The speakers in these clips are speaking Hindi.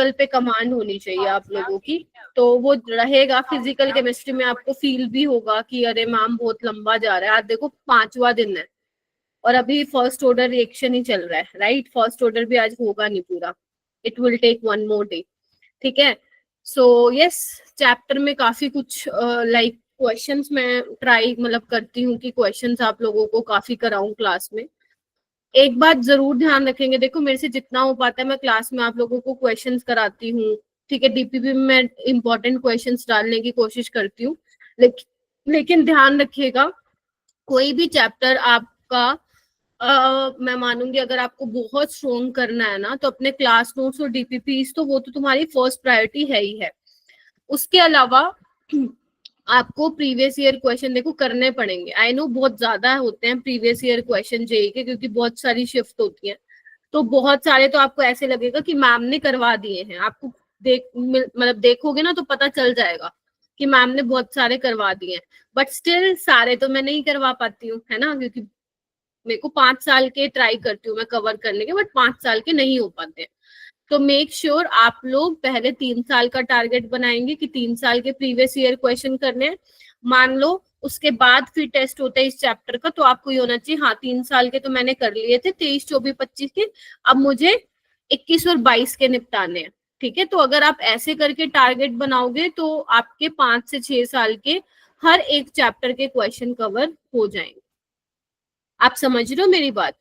कल पे कमांड होनी चाहिए आप लोगों की, तो वो रहेगा। फिजिकल केमिस्ट्री में आपको फील भी होगा कि अरे मैम बहुत लंबा जा रहा है। आज देखो 5वां दिन है और अभी फर्स्ट ऑर्डर रिएक्शन ही चल रहा है, राइट। फर्स्ट ऑर्डर भी आज होगा नहीं पूरा, it will take 1 more day, ठीक है। सो यस, चैप्टर में काफी कुछ लाइक क्वेश्चंस मैं ट्राई मतलब करती हूँ कि क्वेश्चंस आप लोगों को काफी कराऊं क्लास में। एक बात जरूर ध्यान रखेंगे, देखो मेरे से जितना हो पाता है मैं क्लास में आप लोगों को क्वेश्चंस कराती हूँ, ठीक है। डीपीपी में मैं इंपॉर्टेंट क्वेश्चंस डालने की कोशिश करती हूँ, लेकिन ध्यान रखिएगा कोई भी चैप्टर आपका मैं मानूंगी अगर आपको बहुत स्ट्रोंग करना है ना, तो अपने क्लास नोट्स और डीपीपी तो वो तो तुम्हारी फर्स्ट प्रायोरिटी है ही है। उसके अलावा आपको प्रीवियस ईयर क्वेश्चन देखो करने पड़ेंगे। आई नो बहुत ज्यादा होते हैं प्रीवियस ईयर क्वेश्चन जेई के, क्योंकि बहुत सारी शिफ्ट होती है, तो बहुत सारे तो आपको ऐसे लगेगा कि मैम ने करवा दिए हैं। आपको मतलब देखोगे ना तो पता चल जाएगा कि मैम ने बहुत सारे करवा दिए हैं, बट स्टिल सारे तो मैं नहीं करवा पाती हूँ, है ना, क्योंकि मेरे को 5 साल के ट्राई करती हूँ मैं कवर करने के, बट 5 साल के नहीं हो पाते हैं। तो मेक श्योर आप लोग पहले 3 साल का टारगेट बनाएंगे कि 3 साल के प्रीवियस ईयर क्वेश्चन करने हैं। मान लो उसके बाद फिर टेस्ट होता है इस चैप्टर का, तो आपको ये होना चाहिए हाँ 3 साल के तो मैंने कर लिए थे, 23, 24, 25 के, अब मुझे 21 और 22 के निपटाने हैं, ठीक है। तो अगर आप ऐसे करके टारगेट बनाओगे तो आपके 5 से 6 साल के हर एक चैप्टर के क्वेश्चन कवर हो जाएंगे। आप समझ रहे हो मेरी बात?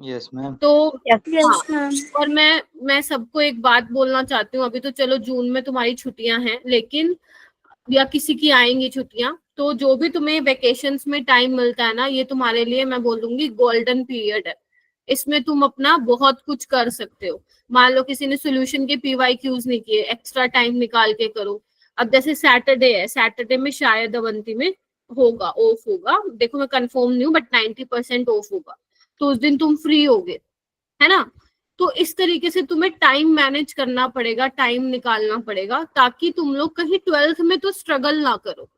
Yes ma'am. तो यस मैम। और मैं सबको एक बात बोलना चाहती हूँ, अभी तो चलो जून में तुम्हारी छुट्टियां हैं, लेकिन या किसी की आएंगी छुट्टियां, तो जो भी तुम्हें वेकेशंस में टाइम मिलता है ना, ये तुम्हारे लिए मैं बोलूंगी गोल्डन पीरियड है। इसमें तुम अपना बहुत कुछ कर सकते हो। मान लो किसी ने सोल्यूशन के PYQs नहीं किए, एक्स्ट्रा टाइम निकाल के करो। अब जैसे सैटरडे है, सैटरडे में शायद अवंती में होगा, ऑफ होगा, देखो मैं कंफर्म नहीं हूँ, बट 90% ऑफ होगा, तो उस दिन तुम फ्री होगे, है ना। तो इस तरीके से तुम्हें टाइम मैनेज करना पड़ेगा, टाइम निकालना पड़ेगा, ताकि तुम लोग कहीं 12th में तो स्ट्रगल ना करो,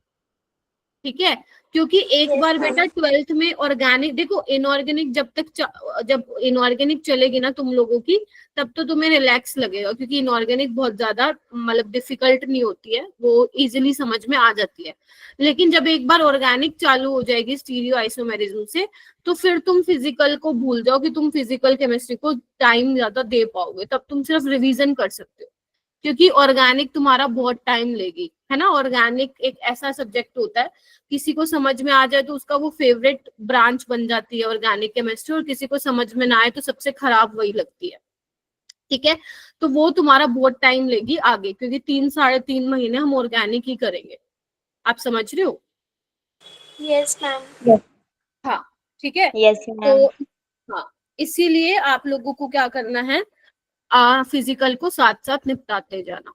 ठीक है। क्योंकि एक बार बेटा 12th में ऑर्गेनिक, देखो इनऑर्गेनिक जब इनऑर्गेनिक चलेगी ना तुम लोगों की, तब तो तुम्हें रिलैक्स लगेगा, क्योंकि इनऑर्गेनिक बहुत ज्यादा मतलब डिफिकल्ट नहीं होती है, वो इजीली समझ में आ जाती है। लेकिन जब एक बार ऑर्गेनिक चालू हो जाएगी स्टीरियो आइसोमेरिज्म से, तो फिर तुम फिजिकल को भूल जाओ कि तुम फिजिकल केमिस्ट्री को टाइम ज्यादा दे पाओगे, तब तुम सिर्फ रिवीजन कर सकते हो, क्योंकि ऑर्गेनिक तुम्हारा बहुत टाइम लेगी, है ना। ऑर्गेनिक एक ऐसा सब्जेक्ट होता है, किसी को समझ में आ जाए तो उसका वो फेवरेट ब्रांच बन जाती है ऑर्गेनिक केमिस्ट्री, और किसी को समझ में ना आए तो सबसे खराब वही लगती है, ठीक है। तो वो तुम्हारा बहुत टाइम लेगी आगे, क्योंकि 3-3.5 महीने हम ऑर्गेनिक ही करेंगे। आप समझ रहे हो? Yes ma'am. हाँ, ठीक है। Yes ma'am. तो हाँ, इसीलिए आप लोगों को क्या करना है, फिजिकल को साथ साथ निपटाते जाना,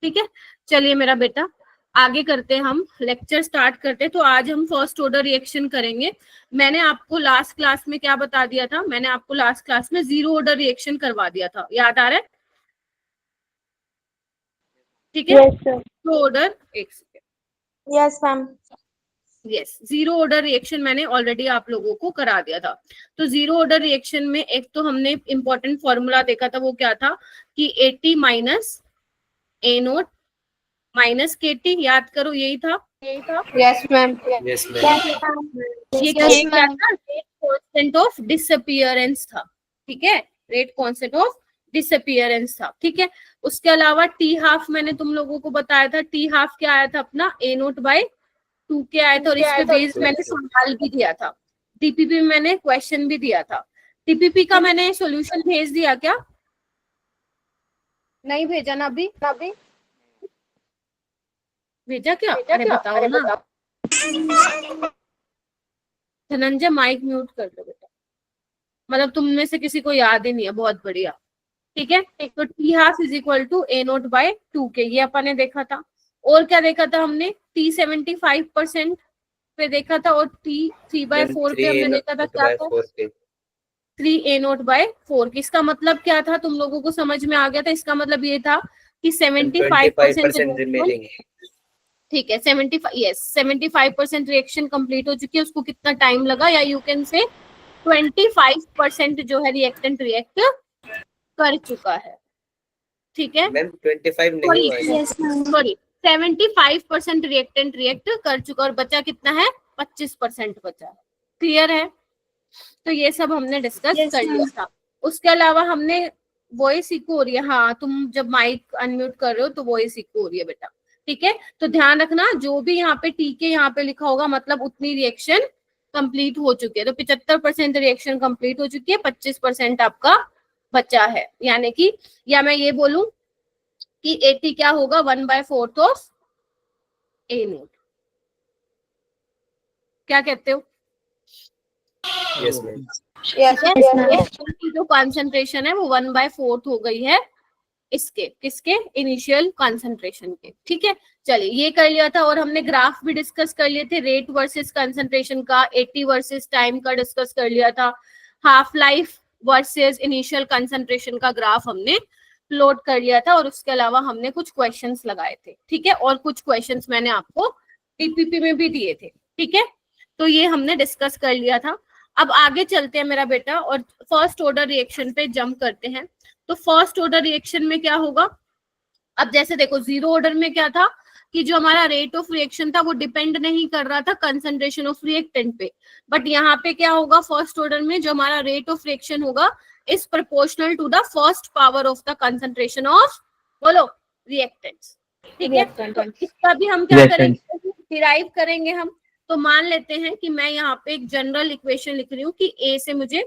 ठीक है। चलिए मेरा बेटा, आगे करते हैं, हम लेक्चर स्टार्ट करते हैं। तो आज हम फर्स्ट ऑर्डर रिएक्शन करेंगे। मैंने आपको लास्ट क्लास में क्या बता दिया था, मैंने आपको लास्ट क्लास में 0 ऑर्डर रिएक्शन करवा दिया था, याद आ रहा है? ठीक है। Yes sir. तो ऑर्डर, एक second, yes ma'am. Yes, 0 order reaction मैंने ऑलरेडी आप लोगों को करा दिया था। तो 0 ऑर्डर रिएक्शन में एक तो हमने इंपॉर्टेंट फॉर्मूला देखा था, वो क्या था कि 80 माइनस A0 माइनस KT, याद करो यही था। Yes ma'am. Yes ma'am. ये यस क्या मैम। था, रेट कांस्टेंट ऑफ डिसअपियरेंस था, ठीक है, रेट कांस्टेंट ऑफ डिसअपियरेंस था, ठीक है। उसके अलावा टी हाफ मैंने तुम लोगों को बताया था, टी हाफ क्या आया था अपना, A0/2 के आया था, और इस पे बेस्ड मैंने सवाल भी दिया था। टीपीपी में मैंने क्वेश्चन भी दिया था। टीपीपी का मैंने सॉल्यूशन भेज दिया क्या? नहीं भेजा ना अभी? भेजा क्या? अरे बताओ ना। धनंजय माइक म्यूट कर दो बेटा, मतलब तुम में से किसी को याद ही नहीं है, बहुत बढ़िया, ठीक है। तो T half is equal to A0/2 k, ये अपन ने देखा था। और क्या देखा था हमने, T 75% पे देखा था, और T 3/4 पे हमने देखा था, क्या था, 3A0/4 की। इसका मतलब क्या था, तुम लोगों को समझ में आ गया था? इसका मतलब ये था कि 75% रिमेनिंग, ठीक है, 75% रिएक्शन कंप्लीट हो चुकी है। उसको कितना टाइम लगा, या यू कैन से 25% जो है रिएक्टेंट रिएक्ट कर चुका है, ठीक है, मैम 25 नहीं हुआ है। Yes, ma'am. Sorry 75% reactant react कर चुका और बचा कितना है, 25% बचा। क्लियर है? तो ये सब हमने डिस्कस Yes, कर लिया ma'am. था। उसके अलावा हमने वॉइस इको हो रही है, हाँ तुम जब माइक अनम्यूट कर रहे हो तो वॉइस इको हो रही है बेटा, ठीक है। तो ध्यान रखना, जो भी यहाँ पे टीके यहाँ पे लिखा होगा मतलब उतनी रिएक्शन कंप्लीट हो चुकी है। तो 75% रिएक्शन कंप्लीट हो चुकी है, 25% आपका बचा है। यानी कि या मैं ये बोलूं कि 80 क्या होगा, 1/4 ऑफ ए नोट। क्या कहते हो? Yes ma'am. Yes, ma'am. इसकी जो कॉन्सेंट्रेशन है वो 1/4 हो गई है इसके, किसके, इनिशियल कॉन्सेंट्रेशन के, ठीक है। चलिए ये कर लिया था और हमने ग्राफ भी डिस्कस कर लिए थे, रेट वर्सेस कंसंट्रेशन का, 80 वर्सेस टाइम का डिस्कस कर लिया था, half life versus initial concentration का ग्राफ हमने प्लॉट कर लिया था और उसके अलावा हमने कुछ क्वेश्चंस लगाए थे, ठीक है। और कुछ क्वेश्चंस मैंने आपको पीपीपी में भी दिए थे, ठीक है। तो ये हमने डिस्कस कर लिया था। अब आगे चलते हैं मेरा बेटा और फर्स्ट ऑर्डर रिएक्शन पे जंप करते हैं। तो फर्स्ट ऑर्डर रिएक्शन में क्या होगा, अब जैसे देखो जीरो ऑर्डर में क्या था कि जो हमारा रेट ऑफ रिएक्शन था वो डिपेंड नहीं कर रहा था कंसंट्रेशन ऑफ रिएक्टेंट पे, बट यहाँ पे क्या होगा फर्स्ट ऑर्डर में, जो हमारा रेट ऑफ रिएक्शन होगा is proportional to the first power of the concentration of, बोलो, रिएक्टेंट्स, ठीक है। तो इसका भी हम क्या करेंगे, डिराइव करेंगे हम। तो मान लेते हैं कि मैं यहाँ पे एक जनरल इक्वेशन लिख रही हूँ कि ए से मुझे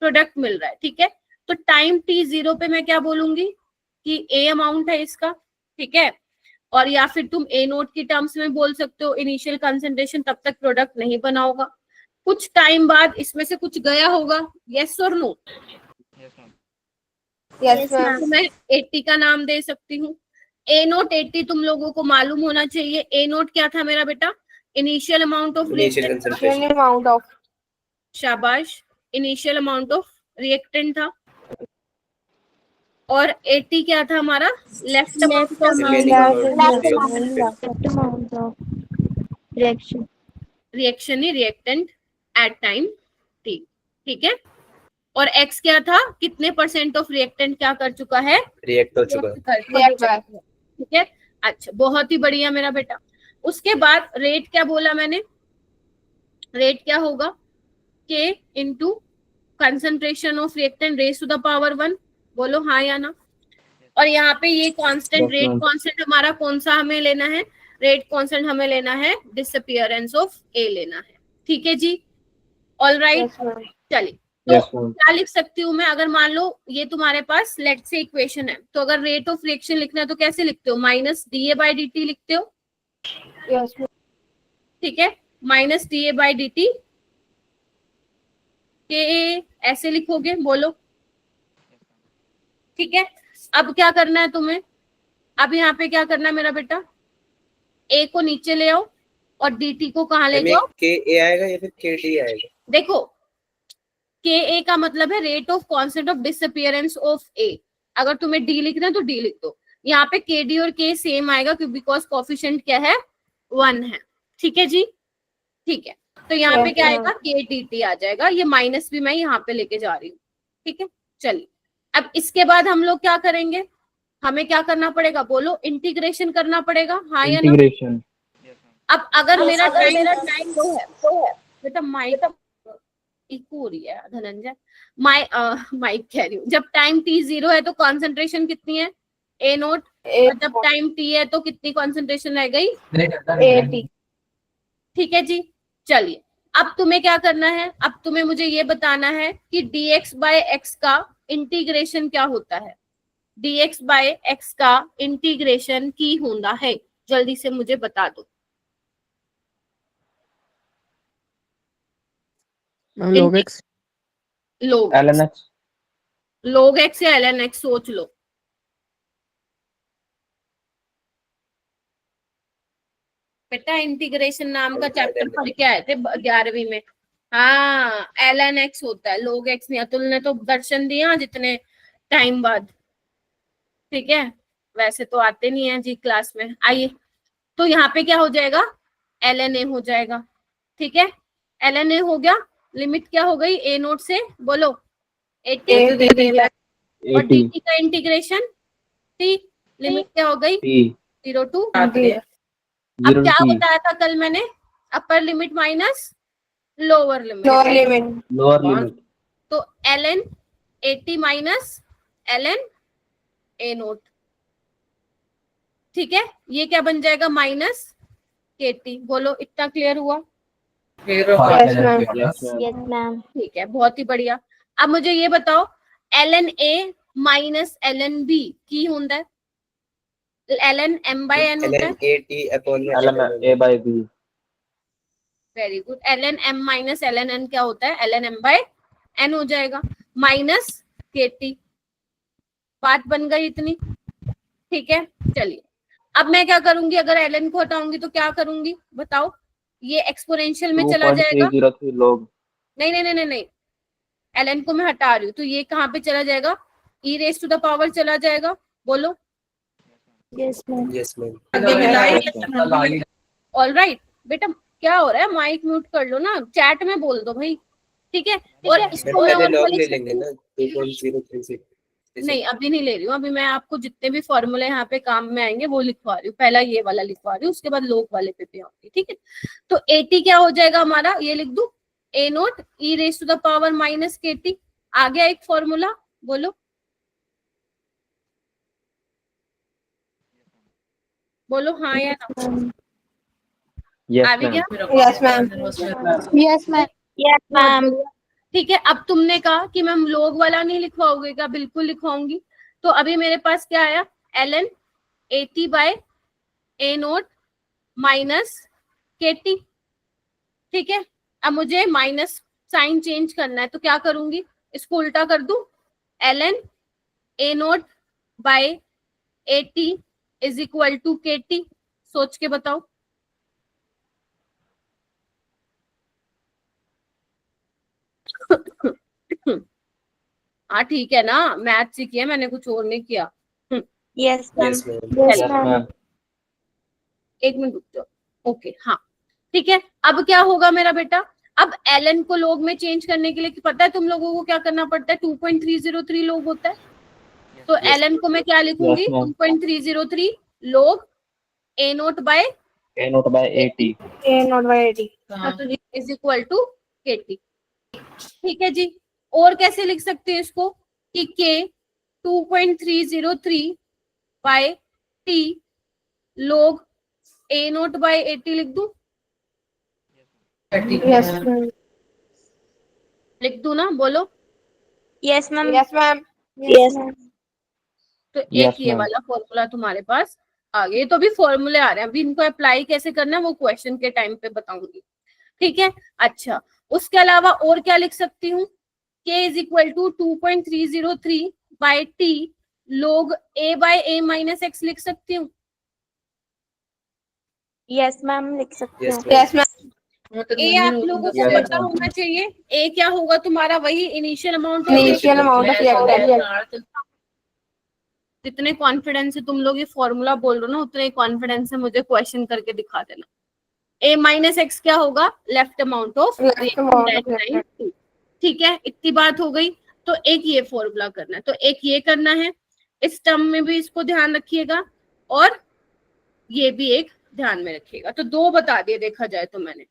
प्रोडक्ट मिल रहा है, ठीक है। तो टाइम t0 पे मैं क्या बोलूंगी कि ए अमाउंट है इसका, ठीक है। और या फिर तुम ए नोट की टर्म्स में बोल सकते हो, इनिशियल कंसंट्रेशन तब तक प्रोडक्ट नहीं बना होगा, कुछ टाइम बाद इसमें से कुछ गया होगा, यस और नो। Yes, ma'am. तो मैं 80 का नाम दे सकती हूँ। ए नोट 80 तुम लोगों को मालूम होना चाहिए। ए नोट क्या था मेरा बेटा, initial amount of initial reactant, concentration. Amount of. शाबाश, इनिशियल अमाउंट ऑफ रिएक्टेंट था। और 80 क्या था हमारा, left amount of Amount of reaction. Reaction he reactant at time T, ठीक है। और x क्या था, कितने परसेंट ऑफ रिएक्टेंट क्या कर चुका है, रिएक्ट हो चुका है। कर चुका है, ठीक है। अच्छा, बहुत ही बढ़िया मेरा बेटा। उसके बाद रेट क्या बोला मैंने, रेट क्या होगा, k into concentration of reactant raise to the power 1, बोलो हाँ या ना। और यहाँ पे ये कांस्टेंट, रेट कांस्टेंट हमारा कौन सा हमें लेना है, रेट कांस्टेंट हमें लेना है डिसअपियरेंस ऑफ ए लेना है, ठीक है जी। ऑल राइट, चलिए। तो क्या लिख सकती हूँ मैं, अगर मान लो ये तुम्हारे पास लेट से इक्वेशन है, तो अगर रेट ऑफ रिएक्शन लिखना है तो कैसे लिखते हो, minus D A by D T लिखते हो, Yes, ठीक है। Minus D A by D T के ऐसे लिखोगे, बोलो, ठीक है। अब क्या करना है तुम्हें, अब यहाँ पे क्या करना है मेरा बेटा, ए को नीचे ले आओ और dt को कहाँ ले जाओ, के ए आएगा या फिर के डी आएगा। देखो के ए का मतलब है rate of constant of disappearance of A, अगर तुम्हें डी लिखना है तो डी लिख दो। यहाँ पे के डी और के सेम आएगा बिकॉज कोफिशिएंट क्या है, 1 है, ठीक है जी, ठीक है। तो यहाँ पे क्या आएगा, के डी टी आ जाएगा, ये माइनस भी मैं यहाँ पे लेके जा रही हूँ, ठीक है। चलिए, अब इसके बाद हम लोग क्या करेंगे, हमें क्या करना पड़ेगा, बोलो, इंटीग्रेशन करना पड़ेगा, हाँ या ना। अब अगर मेरा टाइम लो है बेटा, माइक इको हो रही है धनंजय, माइक कह रही हूँ, जब टाइम t0 है तो कंसंट्रेशन कितनी है, ए नोट, और जब टाइम t है तो कितनी कंसंट्रेशन रह गई, 80. ठीक है जी। चलिए, अब तुम्हें क्या करना है, अब तुम्हें मुझे ये बताना है कि dx बाय x का इंटीग्रेशन क्या होता है, dx बाय x का इंटीग्रेशन की होता है, जल्दी से मुझे बता दो। log x log ln x log x या ln x, सोच लो। बेटा इंटीग्रेशन नाम का चैप्टर पढ़ के आए थे 11वीं में, हाँ ln x होता है, log x नहीं। अतुल ने तो दर्शन दिया जितने टाइम बाद, ठीक है, वैसे तो आते नहीं है जी क्लास में। आइए, तो यहाँ पे क्या हो जाएगा, ln a हो जाएगा, ठीक है। ln a हो गया, लिमिट क्या हो गई ए नोट से, बोलो 80, और dt का इंटीग्रेशन टी लिमिट क्या हो गई T 0 to D. अब 0 क्या T बताया था कल मैंने upper limit minus lower limit Lower limit. lower limit तो ln 80 minus ln a note, ठीक है, ये क्या बन जाएगा माइनस KT। बोलो इतना क्लियर हुआ? Yes, ma'am. yes ma'am Yes, ma'am. ठीक है, बहुत ही बढ़िया। अब मुझे ये बताओ ln A minus ln B की होता है ln m by n होता है। ln AT upon ln A by B very good. ln m minus ln n क्या होता है ln m by n हो जाएगा माइनस KT। बात बन गई इतनी, ठीक है। चलिए अब मैं क्या करूंगी, अगर ln को हटाऊंगी तो क्या करूंगी बताओ, ये एक्सपोनेंशियल में चला जाएगा। 2.303 log नहीं नहीं नहीं नहीं नहीं, ln को मैं हटा रही हूँ तो ये कहाँ पे चला जाएगा, e raise to the power चला जाएगा। बोलो Yes, ma'am. yes ma'am all right. बेटा क्या हो रहा है, माइक म्यूट कर लो ना, चैट में बोल दो भाई, ठीक है। और इसको मैं पहले और लॉग क्या ले लिख लेंगे सकती हूँ? ना 2.036 नहीं अभी नहीं ले रही हूँ, अभी मैं आपको जितने भी फॉर्मूले यहाँ पे काम में आएंगे वो लिखवा रही हूँ। पहला ये वाला लिखवा रही हूँ, उसके बाद लोग वाले पे भी आऊंगी, ठीक है। तो 80 क्या हो जाएगा हमारा, ये लिख दूं a naught e raise to the power minus KT। आ गया एक फॉर्मूला, बोलो बोलो हाँ या ना, yes आ भी ma'am गया? Yes, ma'am. Yes, ma'am. Yes, ma'am. ठीक है। अब तुमने कहा कि मैम लोग वाला नहीं लिखवाओगे क्या, बिल्कुल लिखवाऊंगी। तो अभी मेरे पास क्या आया ln 80 by a naught minus KT, ठीक है। अब मुझे माइनस साइन चेंज करना है तो क्या करूंगी, इसको उल्टा कर दूं ln a naught by 80 is equal to KT। सोच के बताओ। हाँ ठीक है ना, मैथ सीखी है मैंने, कुछ और नहीं किया। Yes, ma'am. yes ma'am Yes, yes ma'am. ma'am एक मिनट रुक जाओ। ओके हाँ ठीक है। अब क्या होगा मेरा बेटा, अब ln को लोग में चेंज करने के लिए पता है तुम लोगों को क्या करना पड़ता है, 2.303 लोग होता है। तो Yes, ln को मैं क्या लिखूंगी, Yes, ma'am. 2.303 log a naught by A naught by 80 A not by 80. Is equal to KT, ठीक है जी। और कैसे लिख सकते हैं इसको कि K 2.303 by T log a naught by 80 लिख दूं, Yes, ma'am. लिख दूं ना, बोलो। Yes, ma'am. Yes, ma'am. Yes, ma'am. तो Yes, एक ये ma'am. वाला फॉर्मूला तुम्हारे पास आ गया। ये तो भी फॉर्मूले आ रहे हैं, अभी इनको अप्लाई कैसे करना है वो क्वेश्चन के टाइम पे बताऊंगी, ठीक है। अच्छा उसके अलावा और क्या लिख सकती हूँ, k is equal to 2.303 by T log a by a minus x लिख सकती हूँ। Yes, ma'am. लिख सकते Yes, हो. ma'am. Yes, ma'am. a आप लोगों को Yes, पता ma'am. होना चाहिए, a क्या होगा तुम्हारा, वही initial amount Initial amount of reactor. जितने कॉन्फिडेंस से तुम लोग ये फॉर्मूला बोल रहे हो ना, उतने कॉन्फिडेंस से मुझे क्वेश्चन करके दिखा देना। a माइनस एक्स क्या होगा, left amount of Left amount of reactor. ठीक है। इतनी बात हो गई। तो एक ये फॉर्मूला करना है, तो एक ये करना है, इस टर्म में भी इसको ध्यान रखिएगा और ये भी एक ध्यान में रखिएगा। तो दो बता दिए देखा जाए तो मैंने,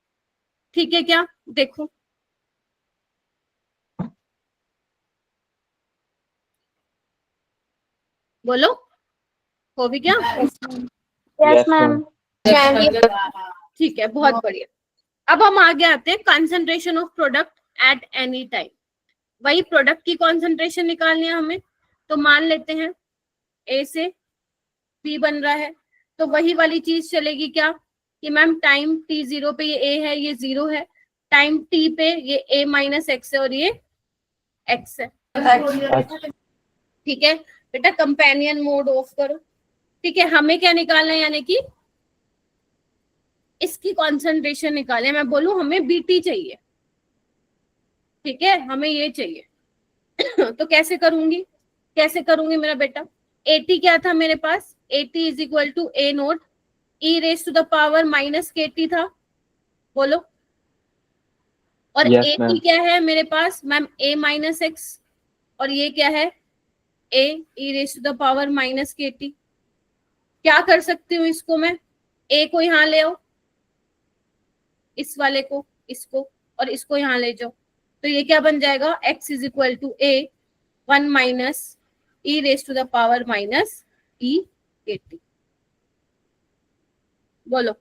ठीक है क्या, देखो बोलो हो भी क्या? Yes, ma'am. ठीक है बहुत बढ़िया। अब हम आगे आते हैं concentration of product at any time. वही प्रोडक्ट की कंसंट्रेशन निकालनी है हमें। तो मान लेते हैं ए से बी बन रहा है, तो वही वाली चीज चलेगी क्या कि मैम टाइम टी जीरो पे ये ए है, ये जीरो है, टाइम टी पे ये ए माइनस एक्स है और ये एक्स है, ठीक है बेटा। कंपेनियन मोड ऑफ करो, ठीक है। हमें क्या निकालना है, यानी कि इसकी कॉन्सेंट्रेशन निकाले। मैं बोलूं हमें बीटी चाहिए, ठीक है, हमें ये चाहिए। तो कैसे करूंगी मेरा बेटा, 80 क्या था मेरे पास, 80 is equal to A naught E raise to the power minus KT था, बोलो। और Yes, 80 ma'am. क्या है मेरे पास मैम, a माइनस एक्स, और ये क्या है A E raise to the power minus के टी। क्या कर सकती हूँ इसको मैं, ए को यहाँ ले आओ, इस वाले को, इसको और इसको यहाँ ले जाओ, तो ये क्या बन जाएगा, x is equal to A 1 minus E raise to the power minus E K T. बोलो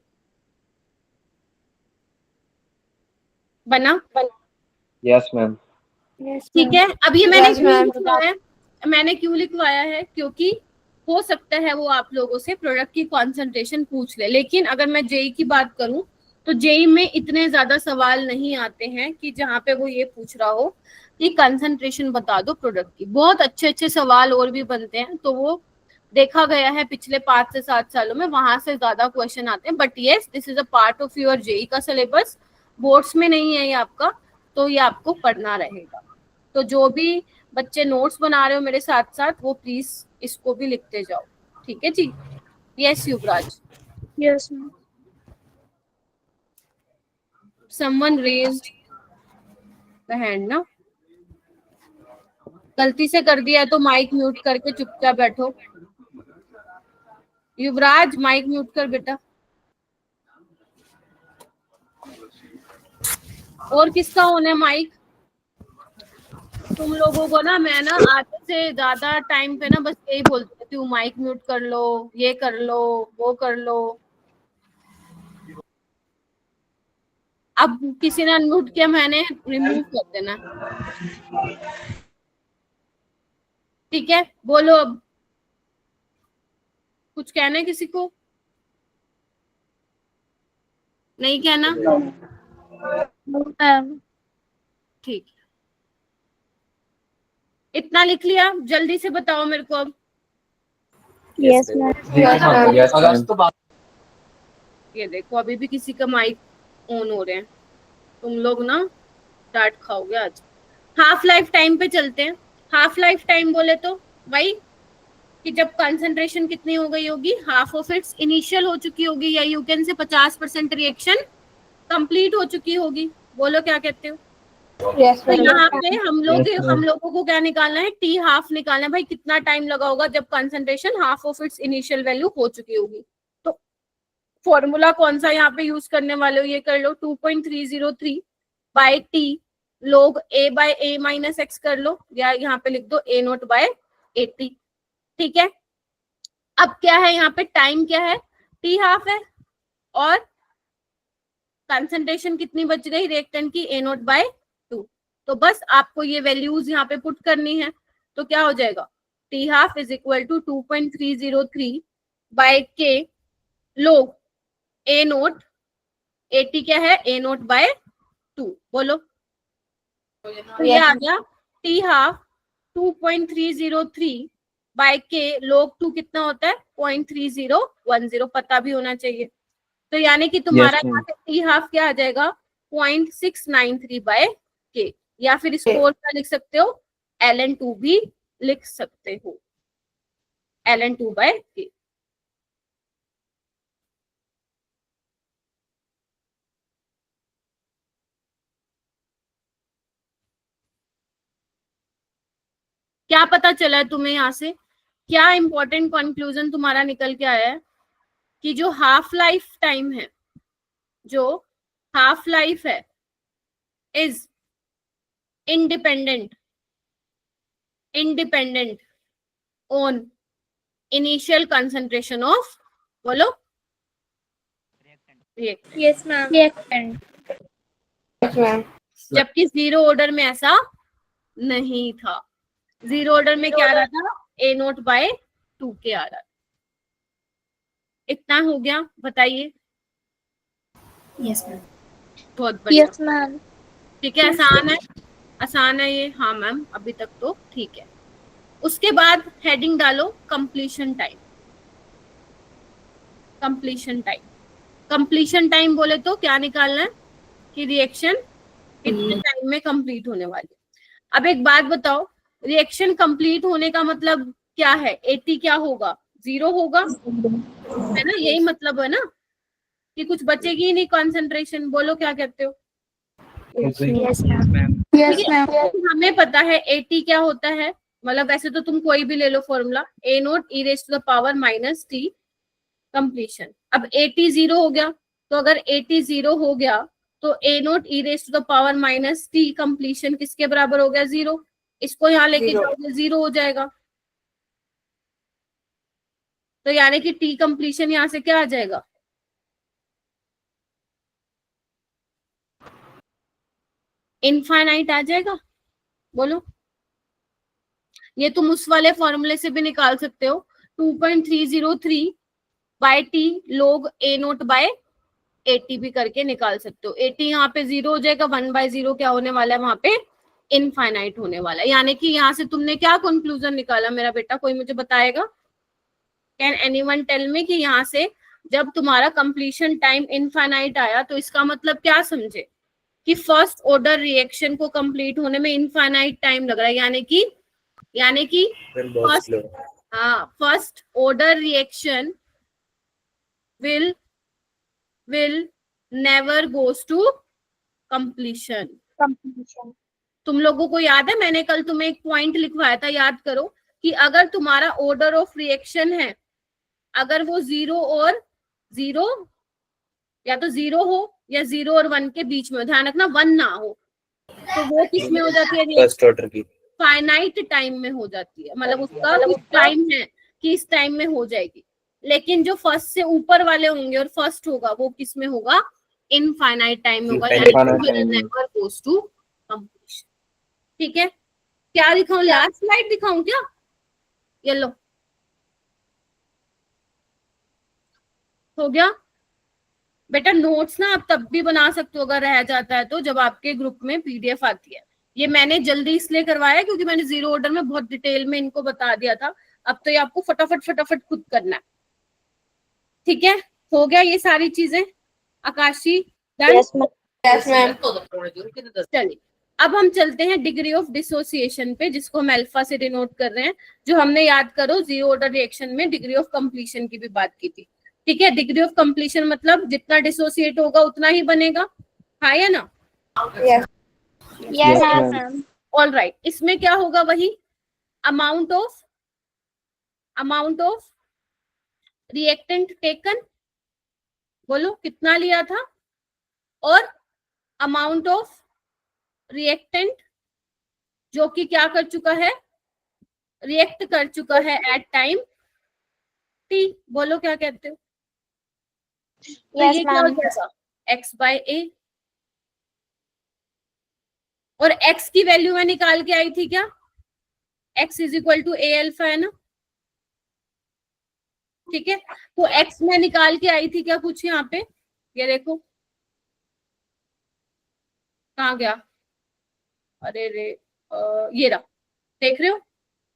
बना? Yes ma'am. Yes, ठीक है। अब ये मैंने Yes, क्यों ma'am. लिखवाया है, मैंने क्यों लिखवाया है, क्योंकि हो सकता है वो आप लोगों से प्रोडक्ट की कॉन्सेंट्रेशन पूछ ले, लेकिन अगर मैं जेई की बात करूं तो जेई में इतने ज्यादा सवाल नहीं आते हैं कि जहाँ पे वो ये पूछ रहा हो कि कंसंट्रेशन बता दो प्रोडक्ट की। बहुत अच्छे अच्छे सवाल और भी बनते हैं, तो वो देखा गया है पिछले 5 से 7 सालों में, वहां से ज्यादा क्वेश्चन आते हैं। But yes, this is a part of your JEE का सिलेबस, बोर्ड्स में नहीं है ये आपका, तो ये आपको पढ़ना रहेगा। तो जो भी बच्चे नोट्स बना रहे हो मेरे साथ साथ, वो प्लीज इसको भी लिखते जाओ, ठीक है जी। Yes Yuvraj. Yes, ma'am. Someone raised the hand ना, गलती से कर दिया है तो माइक म्यूट करके चुपचाप बैठो। युवराज माइक म्यूट कर बेटा। और किसका ऑन है माइक? तुम लोगों को ना मैं ना आधे से ज्यादा टाइम पे ना बस यही बोलती रहती हूँ, माइक म्यूट कर लो, ये कर लो, वो कर लो। अब किसी ने अनम्यूट किया, मैंने रिमूव कर देना, ठीक है। बोलो अब, कुछ कहना है किसी को? नहीं कहना? Ma'am. ठीक, इतना लिख लिया, जल्दी से बताओ मेरे को अब। Yes, ma'am. Yes ma'am. ये देखो अभी भी किसी का माइक ऑन हो रहे हैं, तुम लोग ना डांट खाओगे आज। हाफ लाइफ टाइम पे चलते हैं। हाफ लाइफ टाइम बोले तो वही कि जब कंसंट्रेशन कितनी हो गई होगी, हाफ ऑफ इट्स इनिशियल हो चुकी होगी, या you can say 50% reaction complete हो चुकी होगी। बोलो क्या कहते हो? Yes, तो ma'am. यहाँ पे हम Yes, ma'am. लोगों को क्या निकालना है, टी हाफ निकालना है। भाई कितना टाइम लगा होगा जब concentration half of its initial value हो चुकी होगी। तो फॉर्मूला कौन सा यहाँ पे यूज करने वाले हो, ये कर लो, 2.303 by T log a by a minus x कर लो, या यहाँ पे लिख दो a नोट बाय 80, ठीक है। अब क्या है यहाँ पे, टाइम क्या है, टी हाफ है, और कंसंट्रेशन कितनी बच गई रिएक्टेंट की, a नोट बाय 2। तो बस आपको ये वैल्यूज यहाँ पे पुट करनी है, तो क्या हो जाएगा, T half is equal to 2.303 by k log A note, 80 क्या है, ए नोट बाय 2। बोलो, तो ये आ गया टी हाफ 2.303 बाय के लोग 2 कितना होता है, 0.3010, पता भी होना चाहिए। तो यानी कि तुम्हारा Yes, ma'am. यहाँ से टी हाफ क्या आ जाएगा, 0.693 बाय के, या फिर इसको और क्या लिख सकते हो, ln2 भी लिख सकते हो, ln2 बाय के। क्या पता चला है तुम्हें यहाँ से, क्या इंपॉर्टेंट कंक्लूजन तुम्हारा निकल के आया है कि जो हाफ लाइफ टाइम है, जो हाफ लाइफ है is independent on initial concentration of, बोलो, reactant. Yes, ma'am. Reactant. Yes, ma'am. जबकि जीरो ऑर्डर में ऐसा नहीं था। जीरो ऑर्डर में क्या आ रहा था, ए नोट बाय 2 के आ रहा था। इतना हो गया, बताइए। Yes, ma'am. बहुत बढ़िया, Yes, ma'am. ठीक है, आसान है ये, हाँ मैम अभी तक तो ठीक है। उसके बाद हेडिंग डालो कंप्लीशन टाइम। कंप्लीशन टाइम बोले तो क्या निकालना है कि रिएक्शन कितने टाइम में कंप्लीट होने वाली है। अब एक बात बताओ, रिएक्शन कंप्लीट होने का मतलब क्या है, 80 क्या होगा, 0 होगा, है ना, यही मतलब है ना कि कुछ बचेगी ही नहीं कंसंट्रेशन। बोलो क्या कहते हो? Yes, ma'am. Yes, ठीक है, ma'am. हमें पता है 80 क्या होता है, मतलब वैसे तो तुम कोई भी ले लो formula, A naught E raise to the power minus T completion. अब ए टी जीरो हो गया, तो अगर ए टी जीरो हो गया तो A naught E raise to the power minus T completion किसके बराबर हो गया? जीरो। इसको यहाँ लेके जाओगे जीरो हो जाएगा, तो यानी कि टी कंप्लीशन यहाँ से क्या आ जाएगा? इनफाइनाइट आ जाएगा। बोलो, ये तुम उस वाले फॉर्मूले से भी निकाल सकते हो, 2.303 बाय टी लोग ए नोट बाय 80 भी करके निकाल सकते हो। 80 यहाँ पे जीरो हो जाएगा, 1/0 क्या होने वाला है वहां पे? इनफाइनाइट होने वाला है। यानी कि यहाँ से तुमने क्या कंक्लूजन निकाला मेरा बेटा? कोई मुझे बताएगा? कैन एनीवन टेल मी कि यहाँ से जब तुम्हारा कंप्लीशन टाइम इनफाइनाइट आया तो इसका मतलब क्या समझे? कि फर्स्ट ऑर्डर रिएक्शन को कंप्लीट होने में इनफाइनाइट टाइम लग रहा है, यानी कि first order reaction will never goes to completion। तुम लोगों को याद है मैंने कल तुम्हें एक पॉइंट लिखवाया था, याद करो, कि अगर तुम्हारा ऑर्डर ऑफ रिएक्शन है, अगर वो जीरो और जीरो, या तो जीरो हो या 0 और 1 के बीच में, ध्यान रखना 1 ना हो, तो वो किस में हो जाती है? फर्स्ट ऑर्डर की फाइनाइट टाइम में हो जाती है, मतलब उसका कुछ टाइम है कि इस टाइम में हो जाएगी। लेकिन जो फर्स्ट से ऊपर वाले होंगे और फर्स्ट होगा वो किस में होगा? इनफाइनाइट टाइम में होगा, नेवर गोस टू कंप्लीशन। ठीक है, क्या दिखाऊं? लास्ट स्लाइड दिखाऊं क्या? ये लो, हो गया बेटा। नोट्स ना आप तब भी बना सकते हो अगर रह जाता है तो, जब आपके ग्रुप में पीडीएफ आती है। ये मैंने जल्दी इसलिए करवाया क्योंकि मैंने जीरो ऑर्डर में बहुत डिटेल में इनको बता दिया था। अब तो ये आपको फटाफट खुद करना है। ठीक है, हो गया ये सारी चीजें? आकाशी डन? Yes, ma'am. चलिए अब हम चलते हैं डिग्री ऑफ डिसोसिएशन पे, जिसको हम अल्फा से डिनोट कर रहे हैं, जो हमने याद करो जीरो ऑर्डर रिएक्शन में डिग्री ऑफ कंप्लीशन की भी बात की थी। ठीक है, डिग्री ऑफ कंप्लीशन मतलब जितना डिसोसिएट होगा उतना ही बनेगा, हाँ या ना? Yes, ma'am. ऑल राइट, इसमें क्या होगा? वही अमाउंट ऑफ रिएक्टेंट टेकन, बोलो कितना लिया था, और अमाउंट ऑफ रिएक्टेंट जो कि क्या कर चुका है? रिएक्ट कर चुका है एट टाइम टी। बोलो क्या कहते हो? तो Yes, ये क्या हो ma'am. जाएगा? x बाय ए, और x की वैल्यू मैं निकाल के आई थी क्या? x is equal to A alpha है ना? ठीक है, तो x में निकाल के आई थी क्या कुछ यहाँ पे? ये देखो कहाँ गया? अरे रे, ये रहा, देख रहे हो?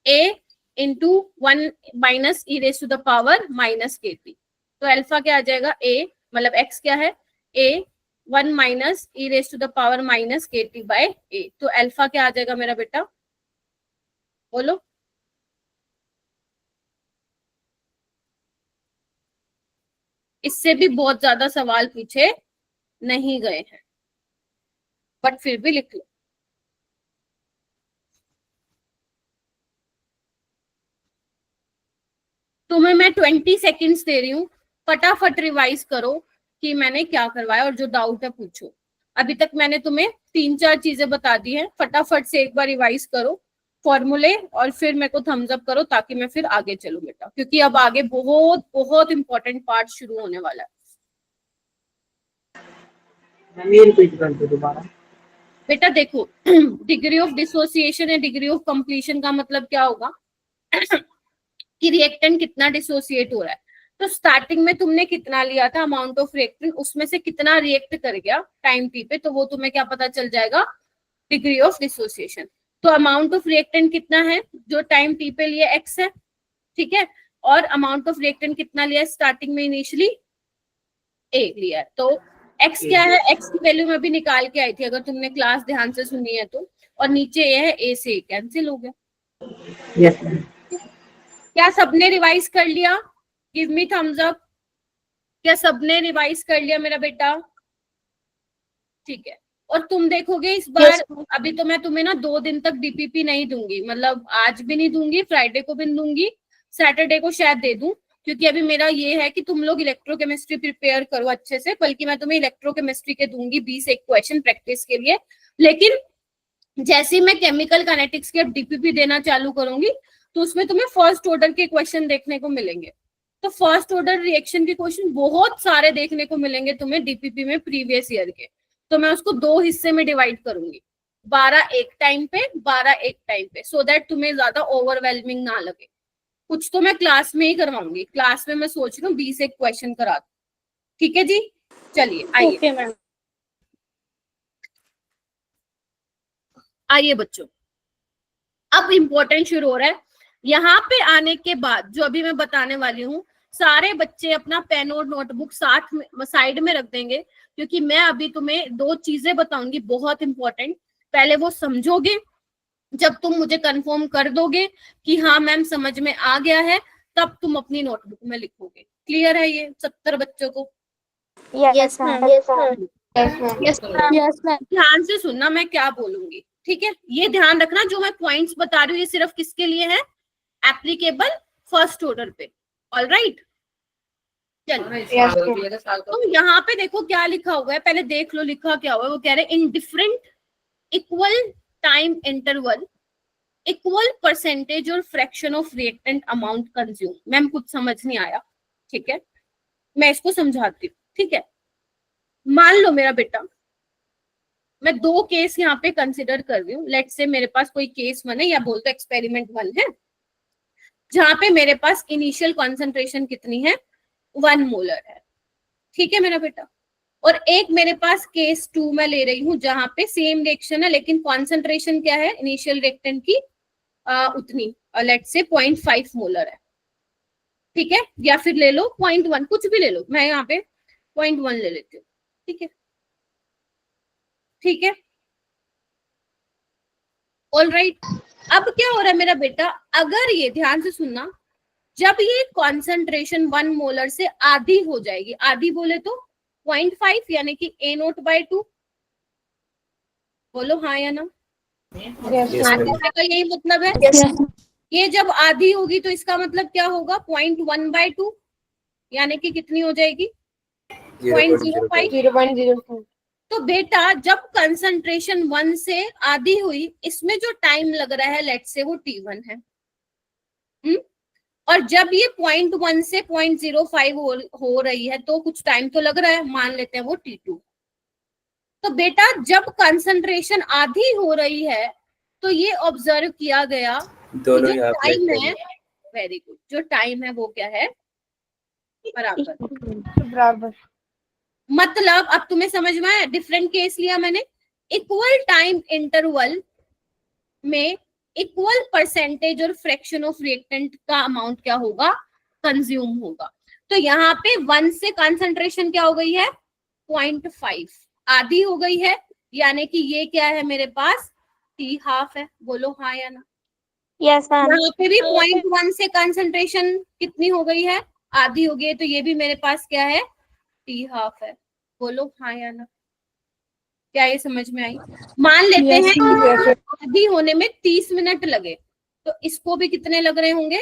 a into 1 minus e raise to the power minus के टी। तो अल्फा क्या आ जाएगा? a मतलब x क्या है? a 1 minus e raise to the power minus के टी बाय a। तो अल्फा क्या आ जाएगा मेरा बेटा? बोलो। इससे भी बहुत ज्यादा सवाल पूछे नहीं गए हैं, बट फिर भी लिख लो। तुम्हें मैं 20 सेकेंड्स दे रही हूँ, फटाफट रिवाइज करो कि मैंने क्या करवाया, और जो डाउट है पूछो। अभी तक मैंने तुम्हें 3-4 चीजें बता दी हैं, फटाफट से एक बार रिवाइज करो फॉर्मूले, और फिर मेरे को थम्स अप करो ताकि मैं फिर आगे चलूं बेटा, क्योंकि अब आगे बहुत बहुत इंपॉर्टेंट पार्ट शुरू होने वाला है। बेटा देखो, डिग्री ऑफ डिसोसिएशन या डिग्री ऑफ कंप्लीशन का मतलब क्या होगा कि रिएक्टेंट कितना डिसोसिएट हो रहा है। तो स्टार्टिंग में तुमने कितना लिया था अमाउंट ऑफ रिएक्टेंट, उसमें से कितना रिएक्ट कर गया टाइम टी पे, तो वो तुम्हें क्या पता चल जाएगा? Degree of dissociation. तो अमाउंट ऑफ रिएक्टेंट कितना है जो टाइम टी पे लिए? एक्स है, ठीक है, और अमाउंट ऑफ रिएक्टेंट कितना लिया स्टार्टिंग में? इनिशियली ए लिया है। तो एक्स क्या है? एक्स की वैल्यू मैं भी निकाल के आई थी अगर तुमने क्लास ध्यान से सुनी है तो, और नीचे ये है, ए से कैंसिल हो गया। Yes ma'am. क्या सबने रिवाइज कर लिया? Give me thumbs up. क्या सबने रिवाइज कर लिया मेरा बेटा? ठीक है, और तुम देखोगे इस बार अभी तो मैं तुम्हें ना 2 दिन तक डीपीपी नहीं दूंगी, मतलब आज भी नहीं दूंगी, फ्राइडे को भी नहीं दूंगी, सैटरडे को शायद दे दूं, क्योंकि अभी मेरा ये है कि तुम लोग इलेक्ट्रोकेमिस्ट्री प्रिपेयर करो अच्छे से, बल्कि मैं तुम्हें इलेक्ट्रोकेमिस्ट्री के दूंगी 20 एक क्वेश्चन प्रैक्टिस के लिए। लेकिन जैसे ही मैं केमिकल काइनेटिक्स के डीपीपी देना चालू करूंगी तो उसमें तुम्हें फर्स्ट ऑर्डर के क्वेश्चन देखने को मिलेंगे। तो फर्स्ट ऑर्डर रिएक्शन के क्वेश्चन बहुत सारे देखने को मिलेंगे तुम्हें डीपीपी में प्रीवियस ईयर के। तो मैं उसको 2 हिस्से में डिवाइड करूंगी, 12 एक टाइम पे, 12 एक टाइम पे, सो दैट तुम्हें ज्यादा ओवरवेलमिंग ना लगे। कुछ तो मैं क्लास में ही करवाऊंगी, क्लास में मैं सोच रही हूँ 20 एक क्वेश्चन करा दूं। ठीक है जी, चलिए आइए। Okay ma'am. आइए बच्चों, अब इम्पोर्टेंट शुरू हो रहा है। यहाँ पे आने के बाद जो अभी मैं बताने वाली हूँ, सारे बच्चे अपना पेन और नोटबुक साथ में साइड में रख देंगे, क्योंकि मैं अभी तुम्हें 2 चीजें बताऊंगी बहुत इंपॉर्टेंट। पहले वो समझोगे, जब तुम मुझे कंफर्म कर दोगे कि हाँ मैम समझ में आ गया है, तब तुम अपनी नोटबुक में लिखोगे। क्लियर है ये 70 बच्चों को? Yes ma'am. Yes ma'am. ध्यान से सुनना मैं क्या बोलूंगी, ठीक है? ये ध्यान रखना, जो मैं पॉइंट्स बता रही हूँ ये सिर्फ किसके लिए है? एप्लीकेबल फर्स्ट ऑर्डर पे। ऑलराइट, चलो। तो यहाँ पे देखो क्या लिखा हुआ है, पहले देख लो लिखा क्या हुआ है। वो कह रहे in different equal time interval equal percentage और fraction of reactant amount consume. Ma'am कुछ समझ नहीं आया, ठीक है, मैं इसको समझाती हूँ। ठीक है, मान लो मेरा बेटा, मैं 2 केस यहाँ पे कंसिडर कर रही हूँ। लेट्स से मेरे पास कोई केस 1 है, या बोलते एक्सपेरिमेंट 1 है, जहां पे मेरे पास इनिशियल कॉन्सेंट्रेशन कितनी है? 1 मोलर है। ठीक है मेरा बेटा। और एक मेरे पास केस 2 मैं ले रही हूँ, जहां पे सेम रिएक्शन है, लेकिन कॉन्सेंट्रेशन क्या है इनिशियल रिएक्टेंट की? उतनी, लेट्स से 0.5 मोलर है। ठीक है, या फिर ले लो 0.1, कुछ भी ले लो, मैं यहाँ पे 0.1 ले लेती हूँ। ठीक है, ठीक है, ऑलराइट। अब क्या हो रहा है मेरा बेटा, अगर ये ध्यान से सुनना, जब ये कॉन्सेंट्रेशन 1 मोलर से आधी हो जाएगी, आधी बोले तो 0.5 यानी कि A0/2, बोलो हाँ या ना? आधी का यही मतलब है। ये जब आधी होगी तो इसका मतलब क्या होगा? 0.1/2 यानी कि कितनी हो जाएगी? 0.05। तो बेटा जब कंसंट्रेशन 1 से आधी हुई, इसमें जो टाइम लग रहा है लेट्स से वो T1 है। और जब ये 0.1 से 0.05 हो रही है तो कुछ टाइम तो लग रहा है, मान लेते हैं वो T2। तो बेटा जब कंसंट्रेशन आधी हो रही है तो ये ऑब्जर्व किया गया, दोनों जो टाइम है, वेरी गुड, जो टाइम है वो क्या है? बराबर। मतलब अब तुम्हें समझ में आया? डिफरेंट केस लिया मैंने, इक्वल टाइम इंटरवल में इक्वल परसेंटेज और फ्रैक्शन ऑफ रिएक्टेंट का अमाउंट क्या होगा? कंज्यूम होगा। तो यहाँ पे 1 से कंसंट्रेशन क्या हो गई है? 0.5, आधी हो गई है, यानी कि ये क्या है मेरे पास? T½ है। बोलो हाँ या ना? Yes ma'am. यहाँ पे भी 0.1 से कंसंट्रेशन कितनी हो गई है? आधी हो गई है, तो ये भी मेरे पास क्या है? T½ है। बोलो हाँ या ना? क्या ये समझ में आई? मान लेते हैं आधी होने में 30 मिनट लगे, तो इसको भी कितने लग रहे होंगे?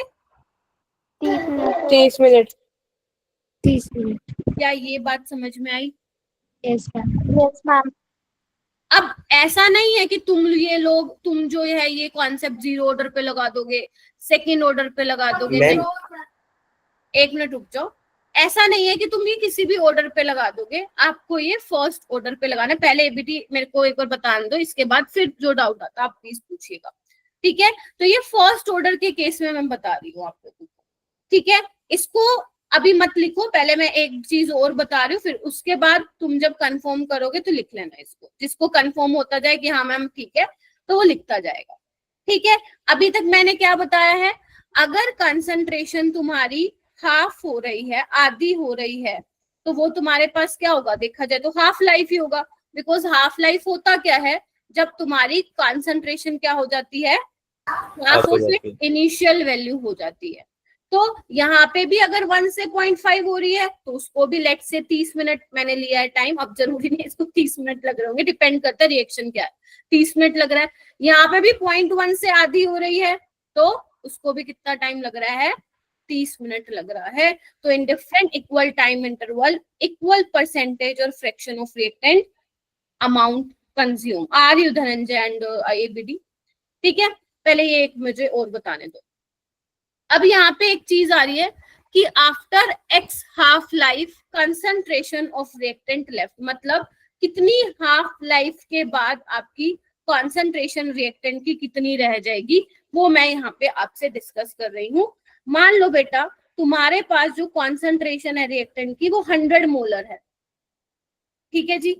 30 मिनट। क्या ये बात समझ में आई? Yes ma'am. अब ऐसा नहीं है कि तुम जो है ये कॉन्सेप्ट 0 ऑर्डर पे लगा दोगे, सेकंड ऑर्डर पे लगा दोगे। एक मिनट रुक जाओ। ऐसा नहीं है कि तुम ये किसी भी ऑर्डर पे लगा दोगे, आपको ये फर्स्ट ऑर्डर पे लगाना है। पहले एबीटी मेरे को एक बार बता दो, इसके बाद फिर जो डाउट आता आप प्लीज पूछिएगा। ठीक है, तो ये फर्स्ट ऑर्डर के केस में मैं बता रही हूँ आप लोगों को। ठीक है, इसको अभी मत लिखो, पहले मैं एक चीज और बता रही हूँ, फिर उसके बाद तुम जब कंफर्म करोगे तो लिख लेना इसको। जिसको कंफर्म होता जाए कि हाँ मैम ठीक है, तो वो लिखता जाएगा। ठीक है, अभी तक मैंने क्या बताया है? अगर कंसंट्रेशन तुम्हारी हाफ हो रही है, आधी हो रही है, तो वो तुम्हारे पास क्या होगा? देखा जाए तो हाफ लाइफ ही होगा। बिकॉज हाफ लाइफ होता क्या है? जब तुम्हारी कंसंट्रेशन क्या हो जाती है? Half of it initial value हो जाती है। तो यहाँ पे भी अगर 1 से 0.5 हो रही है तो उसको भी लेट से 30 मिनट मैंने लिया है टाइम। अब जरूरी नहीं इसको 30 मिनट लग रहे होंगे, डिपेंड करता है रिएक्शन क्या है। 30 मिनट लग रहा है। यहाँ पे भी 0.1 से आधी हो रही है तो उसको भी कितना टाइम लग रहा है, 30 मिनट लग रहा है। तो in different equal time interval equal percentage और fraction of reactant amount consume. Are you Dhananjay and ABD? ठीक है, पहले ये एक मुझे और बताने दो। अब यहाँ पे एक चीज आ रही है कि after x half life concentration of reactant left, मतलब कितनी हाफ लाइफ के बाद आपकी कॉन्सेंट्रेशन रिएक्टेंट की कितनी रह जाएगी, वो मैं यहाँ पे आपसे डिस्कस कर रही हूँ। मान लो बेटा तुम्हारे पास जो कॉन्सेंट्रेशन है रिएक्टेंट की वो 100 मोलर है, ठीक है जी।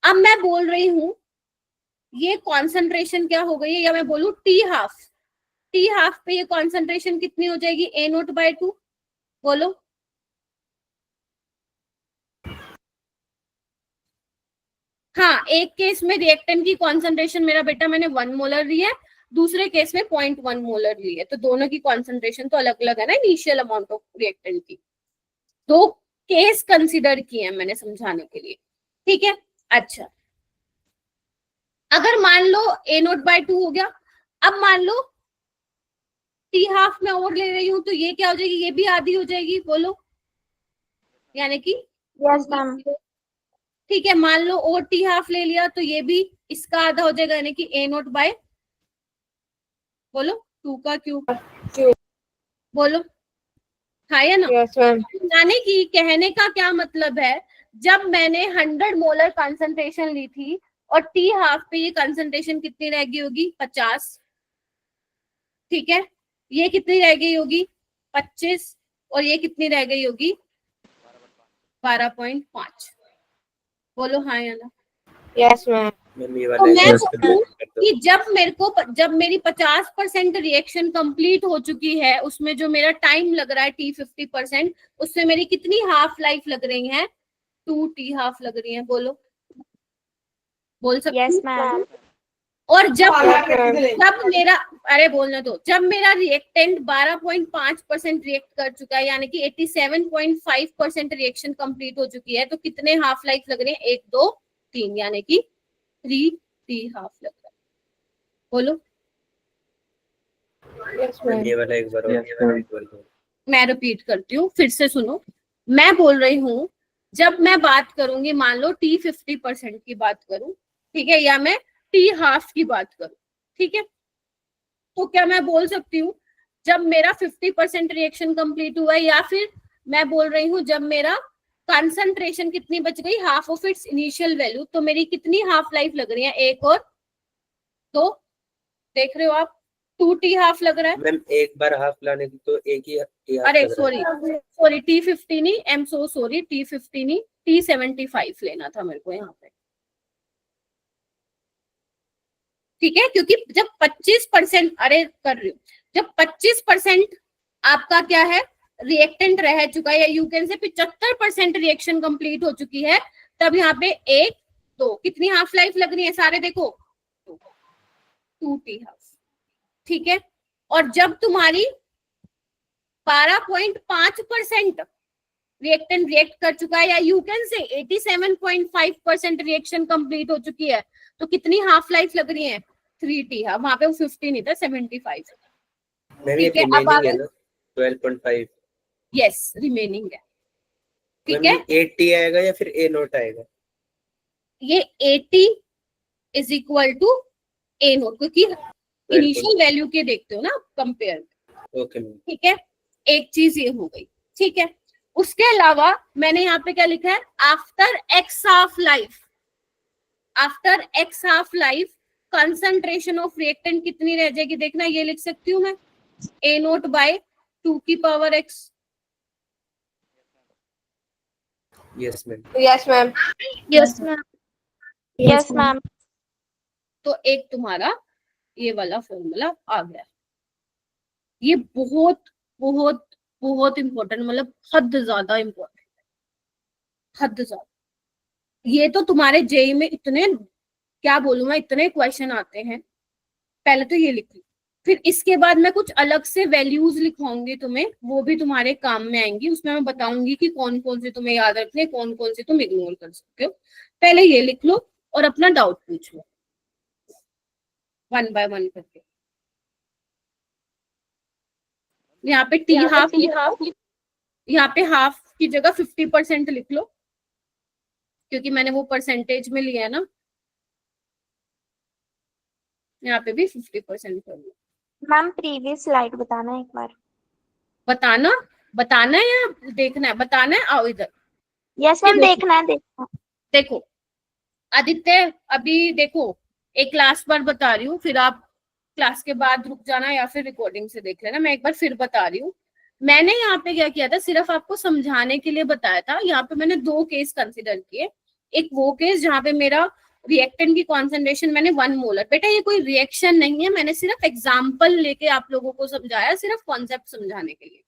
अब मैं बोल रही हूं ये कॉन्सेंट्रेशन क्या हो गई है, या मैं बोलूं टी हाफ, टी हाफ पे ये कॉन्सेंट्रेशन कितनी हो जाएगी, A0/2। बोलो हाँ, एक केस में रिएक्टेंट की कॉन्सेंट्रेशन मेरा बेटा मैंने 1 मोलर ली है, दूसरे केस में 0.1 मोलर ली है, तो दोनों की कॉन्सेंट्रेशन तो अलग अलग है ना इनिशियल अमाउंट ऑफ रिएक्टेंट की। दो केस कंसिडर किए हैं मैंने समझाने के लिए, ठीक है। अच्छा, अगर मान लो A0/2 हो गया, अब मान लो टी हाफ में और ले रही हूँ तो ये क्या हो जाएगी, ये भी आधी हो जाएगी। बोलो, यानी कि Yes, ma'am. ठीक है, मान लो और टी हाफ ले लिया तो ये भी इसका आधा हो जाएगा, यानी कि A0/, बोलो 2 का क्यूब, बोलो हाँ या ना। Yes, ma'am. यानी कि कहने का क्या मतलब है, जब मैंने 100 मोलर कंसंट्रेशन ली थी और टी हाफ पे ये कंसंट्रेशन कितनी रह गई होगी, 50, ठीक है। ये कितनी रह गई होगी, 25, और ये कितनी रह गई होगी, 12.5। बोलो हाँ या ना। Yes, ma'am. मैम ये तो वाला मैं exercise बोलूं कर दो। कि जब मेरी 50% रिएक्शन कंप्लीट हो चुकी है, उसमें जो मेरा टाइम लग रहा है T50%, उससे मेरी कितनी हाफ लाइफ लग रही है, 2 टी हाफ लग रही है। बोलो, बोल सकती Yes, हूँ? ma'am. और जब Yes, जब मेरा, अरे बोलने दो, जब मेरा रिएक्टेंट 12.5% रिएक्ट कर चुका है, यानी कि 87.5% रिएक्शन कंप्लीट हो चुकी है, तो कितने हाफ लाइफ लग रहे हैं, 1 2 3, यानी कि 3 टी हाफ लग रहा है। बोलो, मैम ये वाला एक बार और बोल दो। मैं रिपीट करती हूँ, फिर से सुनो। मैं बोल रही हूँ जब मैं बात करूंगी, मान लो T50% की बात करूं, ठीक है, या मैं टी हाफ की बात करूं, ठीक है, तो क्या मैं बोल सकती हूँ जब मेरा 50% रिएक्शन कंप्लीट हुआ है, या फिर मैं बोल रही हूँ जब मेरा कंसंट्रेशन कितनी बच गई, half of its initial value, तो मेरी कितनी हाफ लाइफ लग रही है, 1 और 2। देख रहे हो आप, 2 टी हाफ लग रहा है। मैम एक बार हाफ लाने की तो एक ही half अरे लग रहा है। सॉरी T50 नहीं, I am so sorry, T50 नहीं, T75 लेना था मेरे को यहाँ पे, ठीक है, क्योंकि जब 25%, अरे कर रही हूँ, जब 25% आपका क्या है रिएक्टेंट रह चुका है, या you can say 75% reaction complete हो चुकी है, तब यहाँ पे 1 2 कितनी हाफ लाइफ लग रही है, सारे देखो 2 टी हाफ, ठीक है। और जब तुम्हारी 12.5% रिएक्टेंट रिएक्ट कर चुका है, या you can say 87.5% reaction complete हो चुकी है, तो कितनी हाफ लाइफ लग रही है, 3 टी हाफ। वहां पे वो 50 नहीं था, 75। मैम ये ठीक है, अब रिमेनिंग है आगे ना 12.5। यस रिमेनिंग है, ठीक मैम है। ये 80 आएगा या फिर A0 आएगा? ये 80 इज इक्वल टू A0, क्योंकि इनिशियल वैल्यू के देखते हो ना कंपेयर, ओके मैम। ठीक है। एक चीज ये हो गई, ठीक है। उसके अलावा मैंने यहाँ पे क्या लिखा है, after x half life, after x half life concentration of reactant कितनी रह जाएगी, देखना ये लिख सकती हूँ मैं, A0/2 की power x। Yes ma'am. Yes, ma'am. Yes, Yes, ma'am. तो एक तुम्हारा ये वाला फॉर्मूला आ गया। ये बहुत बहुत बहुत इंपॉर्टेंट, मतलब हद ज्यादा इंपॉर्टेंट, हद ज्यादा। ये तो तुम्हारे जेई में इतने, क्या बोलूं मैं, इतने क्वेश्चन आते हैं। पहले तो ये लिख लो, फिर इसके बाद मैं कुछ अलग से वैल्यूज लिखवाऊंगी तुम्हें, वो भी तुम्हारे काम में आएंगी। उसमें मैं बताऊंगी कि कौन कौन से तुम्हें याद रखने, कौन कौन से तुम इग्नोर कर सकते हो। पहले ये लिख लो और अपना डाउट पूछ लो 1 बाय 1 करके। यहाँ पे टी हाफ, यहाँ पे हाफ की जगह 50% लिख लो, क्योंकि मैंने वो परसेंटेज में लिया है ना। यहाँ पे भी 50% कर लो। मैम प्रीवियस स्लाइड बताना एक बार। बताना है या देखना है? बताना है, आओ इधर। यस मैम, देखना है। देखो आदित्य, अभी देखो एक क्लास पर बता रही हूँ, फिर आप क्लास के बाद रुक जाना या फिर रिकॉर्डिंग से देख लेना। मैं एक बार फिर बता रही हूँ। मैंने यहाँ पे क्या किया था, सिर्फ आपको समझाने के लिए बताया था। यहाँ पे मैंने 2 केस कंसिडर किए। एक वो केस जहाँ पे मेरा रिएक्टेंट की कॉन्सेंट्रेशन मैंने 1 मोलर, बेटा ये कोई रिएक्शन नहीं है, मैंने सिर्फ एग्जाम्पल लेके आप लोगों को समझाया, सिर्फ कॉन्सेप्ट समझाने के लिए।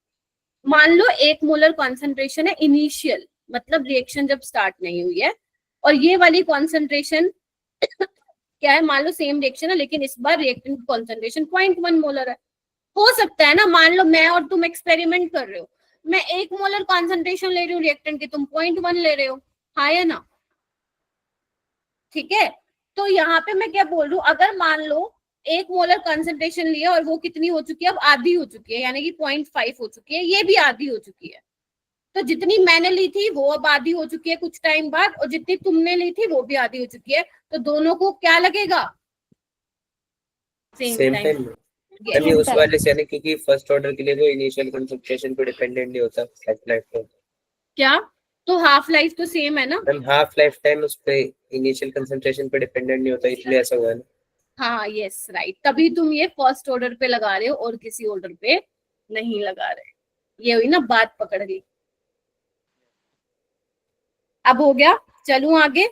मान लो 1 मोलर कॉन्सेंट्रेशन है इनिशियल, मतलब रिएक्शन जब स्टार्ट नहीं हुई है, और ये वाली कॉन्सेंट्रेशन क्या है, मान लो सेम रिएक्शन है लेकिन इस बार रिएक्टेंट कॉन्सेंट्रेशन 0.1 मोलर है। हो सकता है ना, मान लो मैं और तुम एक्सपेरिमेंट कर रहे हो, मैं 1 मोलर कॉन्सेंट्रेशन ले रही हूँ रिएक्टेंट की, तुम 0.1 ले रहे हो, हाँ या ना? ठीक है, तो यहाँ पे मैं क्या बोल रही हूँ, अगर मान लो 1 मोलर कॉन्सेंट्रेशन लिया और वो कितनी हो चुकी है, अब आधी हो चुकी है, यानी कि 0.5 हो चुकी है, ये भी आधी हो चुकी है। तो जितनी मैंने ली थी वो अब आधी हो चुकी है कुछ टाइम बाद, और जितनी तुमने ली थी वो भी आधी हो चुकी है। तो दोनों को क्या लगेगा? Same time. यानी उस वाले से, यानी क्योंकि फर्स्ट ऑर्डर के लिए वो इनिशियल कंसंट्रेशन पे डिपेंडेंट नहीं होता हाफ लाइफ टाइम। क्या? तो हाफ लाइफ तो सेम है ना मैम, हाफ लाइफ टाइम उस पे इनिशियल कंसंट्रेशन पे डिपेंडेंट नहीं होता, इसलिए ऐसा हुआ है ना। हाँ यस राइट, तभी तुम ये फर्स्ट ऑर्डर पे लगा रहे हो और किसी ऑर्डर पे नहीं लगा रहे। ये हुई ना बात, पकड़ ली। अब हो गया, चलूं आगे।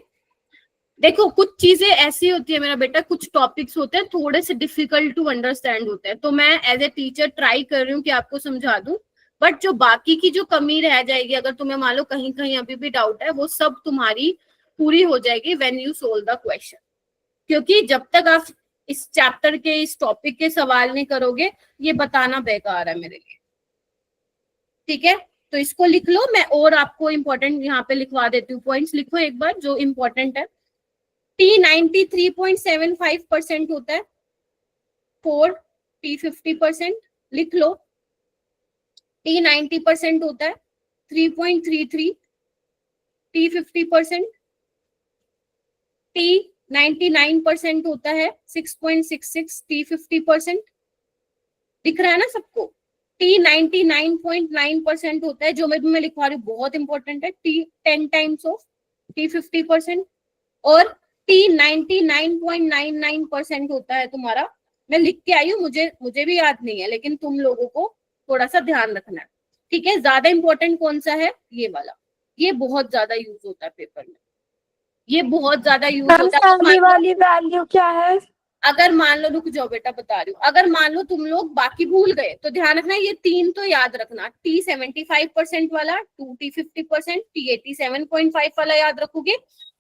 देखो कुछ चीजें ऐसी होती है मेरा बेटा, कुछ टॉपिक्स होते हैं थोड़े से डिफिकल्ट टू अंडरस्टैंड होते हैं, तो मैं एज ए टीचर ट्राई कर रही हूँ कि आपको समझा दूं। बट जो बाकी की जो कमी रह जाएगी, अगर तुम्हें मान लो कहीं कहीं अभी भी डाउट है, वो सब तुम्हारी पूरी हो जाएगी when you solve the question. क्योंकि जब तक आप इस चैप्टर के, इस टॉपिक के सवाल नहीं करोगे, ये बताना बेकार है मेरे लिए। ठीक है, तो इसको लिख लो। मैं और आपको इम्पोर्टेंट यहाँ पे लिखवा देती हूँ, पॉइंट्स लिखो एक बार जो इम्पोर्टेंट है। T 93.75% होता है, 4 T 50% लिख लो। T 90% होता है 3.33 T 50%। T 99% होता है 6.66 T 50%। दिख रहा है ना सबको? T 99.9% होता है, जो मैं लिखवा रही हूँ बहुत इंपॉर्टेंट है, T 10 टाइम्स ऑफ T 50%। और T 99.99% होता है तुम्हारा, मैं लिख के आई हूँ, मुझे भी याद नहीं है, लेकिन तुम लोगों को थोड़ा सा ध्यान रखना है। ठीक है, ज्यादा इंपॉर्टेंट कौन सा है? ये वाला, ये बहुत ज्यादा यूज होता है पेपर में, ये बहुत ज्यादा यूज होता है। वाली वैल्यू क्या है? अगर मान लो, रुक जाओ बेटा बता रही हूँ, अगर मान लो तुम लोग बाकी भूल गए तो ध्यान रखना, ये 3 तो याद रखना। T 75% वाला, 2 T 50%, T 87.5 वाला याद रखोगे,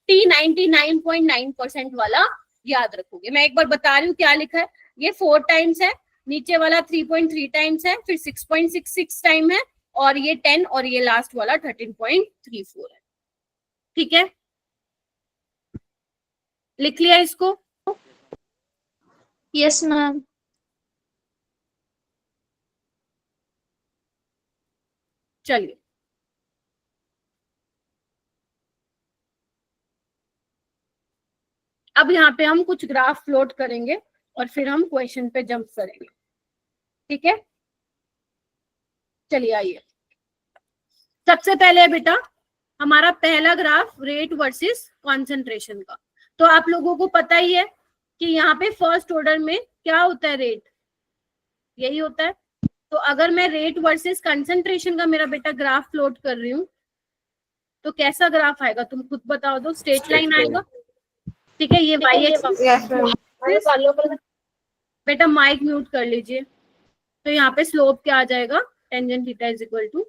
T 99.9% वाला याद रखोगे। मैं एक बार बता रही हूँ क्या लिखा है। ये 4 टाइम्स है, नीचे वाला 3.3 टाइम्स है, फिर 6.66 टाइम है, और ये 10, और ये लास्ट वाला 13.34 है। ठीक है, लिख लिया इसको? Yes ma'am. चलिए, अब यहाँ पे हम कुछ ग्राफ प्लॉट करेंगे और फिर हम क्वेश्चन पे जंप करेंगे। ठीक है, चलिए आइए। सबसे पहले बेटा हमारा पहला ग्राफ रेट वर्सेस कॉन्सेंट्रेशन का। तो आप लोगों को पता ही है कि यहाँ पे फर्स्ट ऑर्डर में क्या होता है, रेट, यही होता है। तो अगर मैं रेट वर्सेस कंसंट्रेशन का मेरा बेटा ग्राफ प्लॉट कर रही हूँ, तो कैसा ग्राफ आएगा तुम खुद बताओ दो? स्ट्रेट लाइन आएगा। ठीक है, ये वाई एक्सिस। बेटा माइक म्यूट कर लीजिए। तो यहाँ पे स्लोप क्या आ जाएगा? Tangent theta is equal to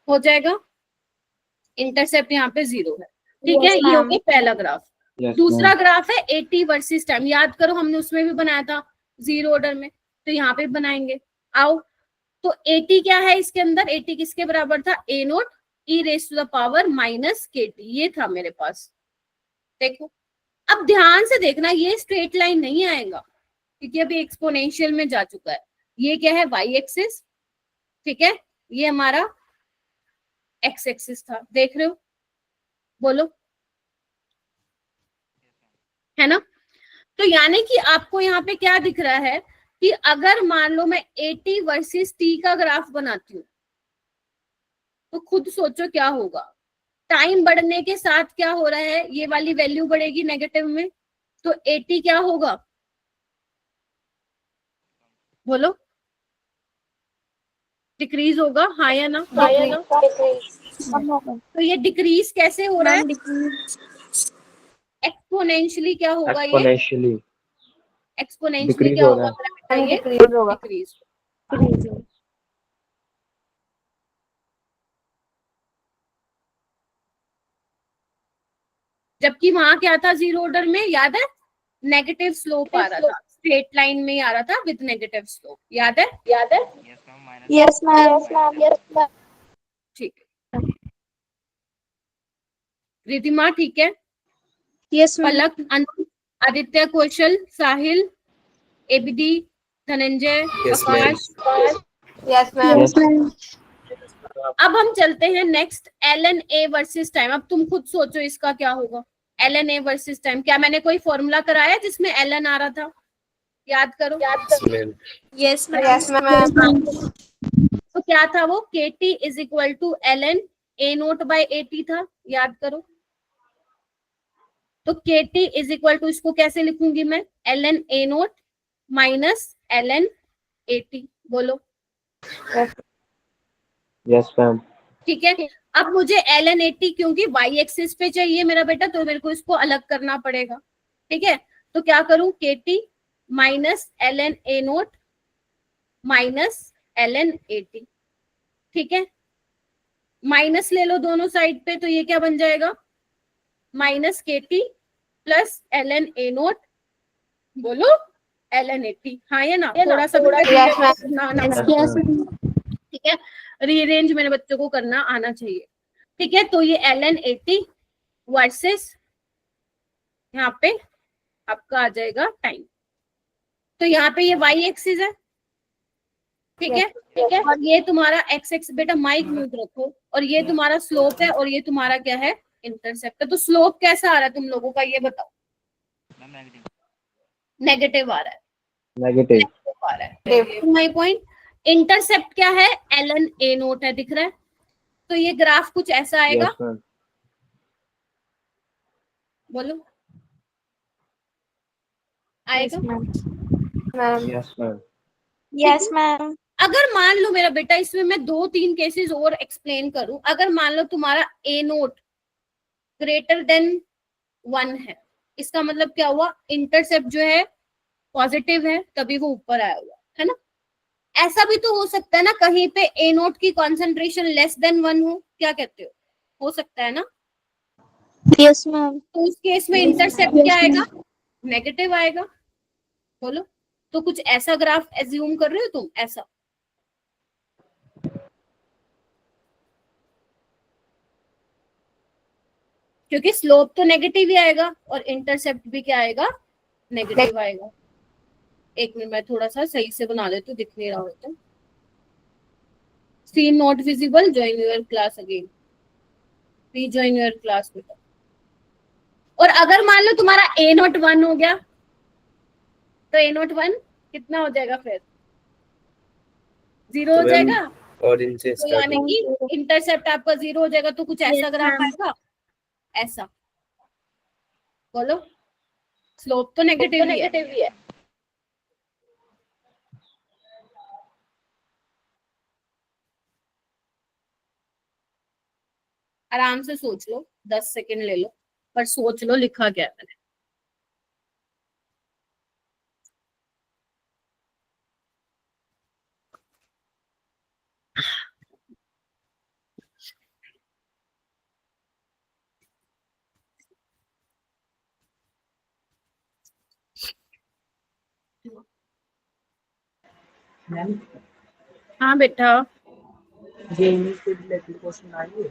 हो जाएगा, इंटरसेप्ट यहाँ पे 0 है। ठीक है, ये हो गया पहला ग्राफ। दूसरा ग्राफ है 80 वर्सेस टाइम। याद करो हमने उसमें भी बनाया था जीरो ऑर्डर में, तो यहाँ पे बनाएंगे। आओ, तो 80 क्या है इसके अंदर, 80 किसके बराबर था, A naught E raise to the power minus के टी, ये था मेरे पास। देखो अब ध्यान से देखना, ये स्ट्रेट लाइन नहीं आएगा क्योंकि अभी एक्सपोनेंशियल में जा चुका है। ये क्या है, वाई एक्सिस, ठीक है, ये हमारा एक्स एक्सिस था, देख रहे हो, बोलो, है ना। तो यानी कि आपको यहाँ पे क्या दिख रहा है कि अगर मान लो मैं 80 वर्सेस टी का ग्राफ बनाती हूँ, तो खुद सोचो क्या होगा, टाइम बढ़ने के साथ क्या हो रहा है, ये वाली वैल्यू बढ़ेगी नेगेटिव में, तो 80 क्या होगा, बोलो, डिक्रीज होगा, हाँ या ना। तो ये डिक्रीज कैसे हो रहा है, एक्सपोनेंशियली क्या होगा, ये Exponentially. एक्सपोनेंशियली Decrease क्या हो होगा रहा है. मेरा बेटा, ये डिक्रीज। जबकि वहां क्या था जीरो ऑर्डर में, याद है, नेगेटिव स्लोप आ रहा था, स्ट्रेट लाइन में आ रहा था विद नेगेटिव स्लोप, याद है, Yes, ma'am. ठीक है। रिधिमा ठीक है, Yes, ma'am. Palak, Anu, Aditya, Kaushal, Sahil, ABD, Dhananjay, Yes, ma'am. Akash. Yes, Yes. ma'am. अब हम चलते हैं next, L N A versus time. अब तुम खुद सोचो इसका क्या होगा, L N A versus time. क्या मैंने कोई फॉर्मूला कराया जिसमें एल एन आ रहा था, याद करो। Yes, ma'am. Yes, ma'am. तो क्या था वो, k T is equal to L N A naught by A T था, याद करो। तो के टी इज इक्वल टू, इसको कैसे लिखूंगी मैं, L N A naught minus L N A T, बोलो, Yes, ma'am. ठीक है। अब मुझे एल एन ए टी क्योंकि वाई एक्सिस पे चाहिए मेरा बेटा, तो मेरे को इसको अलग करना पड़ेगा, ठीक है। तो क्या करूं, k T minus L N A naught minus L N A T, ठीक है। माइनस ले लो दोनों साइड पे, तो ये क्या बन जाएगा, माइनस के T plus L N A naught, बोलो, एल एन ए टी, हाँ या ना, थोड़ा सा Yes, ma'am. ना ना, Yes, ठीक है, रीअरेंज मेरे बच्चों को करना आना चाहिए, ठीक है। तो ये L N A T versus यहाँ पे आपका आ जाएगा टाइम, तो यहाँ पे ये वाई एक्सिस है, ठीक है, ठीक है, और ये तुम्हारा एक्स एक्स, बेटा माइक म्यूट रखो, और ये तुम्हारा स्लोप है, और ये तुम्हारा क्या है, इंटरसेप्ट है। तो स्लोप कैसा आ रहा है तुम लोगों का, ये बताओ, नेगेटिव आ रहा है, Negative. आ रहा है, माई पॉइंट। इंटरसेप्ट क्या है, एल एन ए नोट है, दिख रहा है। तो ये ग्राफ कुछ ऐसा आएगा, Yes, ma'am. बोलो, आएगा। ma'am. Yes, ma'am. Yes, ma'am. अगर मान लो मेरा बेटा, इसमें मैं 2-3 केसेस और एक्सप्लेन करूं, अगर मान लो तुम्हारा ए नोट ग्रेटर देन 1 है, इसका मतलब क्या हुआ, इंटरसेप्ट जो है पॉजिटिव है, तभी वो ऊपर आया हुआ है ना। ऐसा भी तो हो सकता है ना, कहीं पे ए नोट की कॉन्सेंट्रेशन लेस देन 1 हो, क्या कहते हो सकता है ना। Yes, ma'am. तो उस केस में इंटरसेप्ट क्या आएगा, नेगेटिव आएगा, बोलो। तो कुछ ऐसा ग्राफ एज्यूम कर रहे हो तुम, ऐसा, क्योंकि स्लोप तो नेगेटिव ही आएगा और इंटरसेप्ट भी क्या आएगा, नेगेटिव आएगा। एक मिनट, मैं थोड़ा सा सही से बना देती हूँ, दिख नहीं रहा होता। Scene not visible, join your class again, rejoin your class बेटा। और अगर मान लो तुम्हारा ए नोट 1 हो गया, तो ए नोट 1 कितना हो जाएगा, फिर 0 हो तो जाएगा। और इनसे तो स्टार्ट यानी कि इंटरसेप्ट आपका 0 हो जाएगा, तो कुछ ऐसा ग्राफ आएगा, ऐसा, बोलो, स्लोप तो नेगेटिव ही है। आराम से सोच लो, 10 सेकंड ले लो, पर सोच लो लिखा क्या है मैंने। मैम हाँ बेटा, जेईई से रिलेटेड क्वेश्चन आएंगे।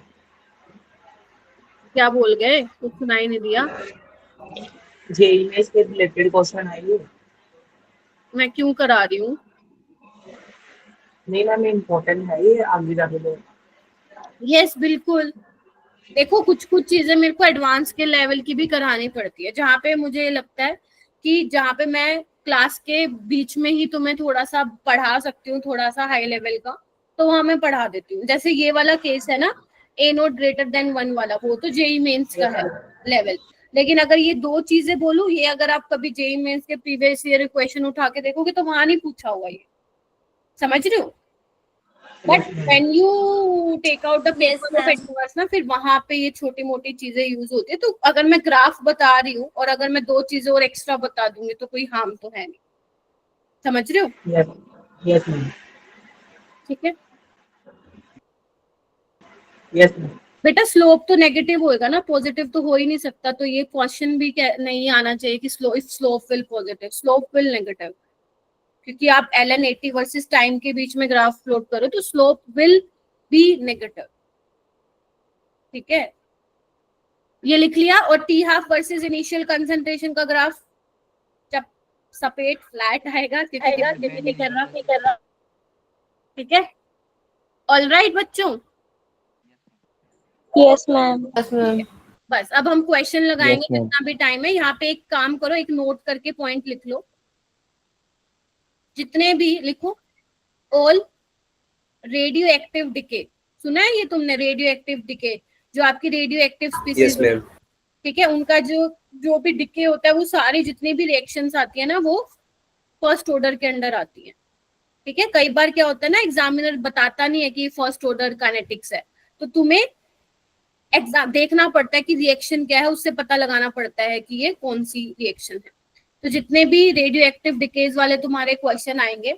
क्या बोल गए, कुछ सुनाई नहीं दिया। जेईई में इसके रिलेटेड क्वेश्चन आएंगे। मैं क्यों करा रही हूँ? नहीं मैम इम्पोर्टेंट है ये आगे जाके तो। यस बिल्कुल। देखो कुछ कुछ चीजें मेरे को एडवांस के लेवल की भी करानी पड़ती है, जहाँ पे मुझे लगता है कि जहाँ पे मैं क्लास के बीच में ही तुम्हें थोड़ा सा पढ़ा सकती हूँ, थोड़ा सा हाई लेवल का, तो वहां मैं पढ़ा देती हूँ। जैसे ये वाला केस है ना, ए नोट ग्रेटर देन 1 वाला, वो तो जेई मेंस का है लेवल। लेकिन अगर ये दो चीजें बोलूं, ये अगर आप कभी जेई मेंस के प्रीवियस ईयर क्वेश्चन उठा के देखोगे तो वहां नहीं पूछा हुआ ये, समझ रहे हो? But when you take out the paper of advance ना, फिर वहां पे ये छोटी मोटी चीजें यूज होती है। तो अगर मैं ग्राफ बता रही हूँ और अगर मैं दो चीजें और एक्स्ट्रा बता दूंगी तो कोई हार्म तो है नहीं, समझ रहे हो? यस यस मैम ठीक है यस मैम बेटा, स्लोप तो नेगेटिव होएगा ना, पॉजिटिव तो हो ही नहीं सकता। तो ये क्वेश्चन भी नहीं आना चाहिए कि slope will positive, slope will negative, क्योंकि आप ln80 वर्सेस टाइम के बीच में ग्राफ प्लॉट करो तो स्लोप विल बी नेगेटिव। ठीक है, ये लिख लिया। और T half versus initial concentration का ग्राफ जब सपेट फ्लैट आएगा, क्योंकि नहीं कर रहा। ठीक है, ऑलराइट बच्चों। Yes, ma'am. बस अब हम क्वेश्चन लगाएंगे Yes, ma'am. जितना भी टाइम है। यहाँ पे एक काम करो, एक नोट करके पॉइंट लिख लो, जितने भी लिखो। ऑल रेडियो एक्टिव डिके, सुना है ये तुमने? रेडियो एक्टिव डिके, जो आपकी radio active species, yes ma'am. ठीक है, उनका जो भी डिके होता है, वो सारी जितनी भी रिएक्शंस आती है ना, वो फर्स्ट ऑर्डर के अंडर आती है। ठीक है, कई बार क्या होता है ना, एग्जामिनर बताता नहीं है कि फर्स्ट ऑर्डर काइनेटिक्स है, तो तुम्हें एग्जाम देखना पड़ता है कि रिएक्शन क्या है, उससे पता लगाना पड़ता है कि ये कौन सी रिएक्शन है। तो जितने भी रेडियो एक्टिव डिकेज वाले तुम्हारे क्वेश्चन आएंगे,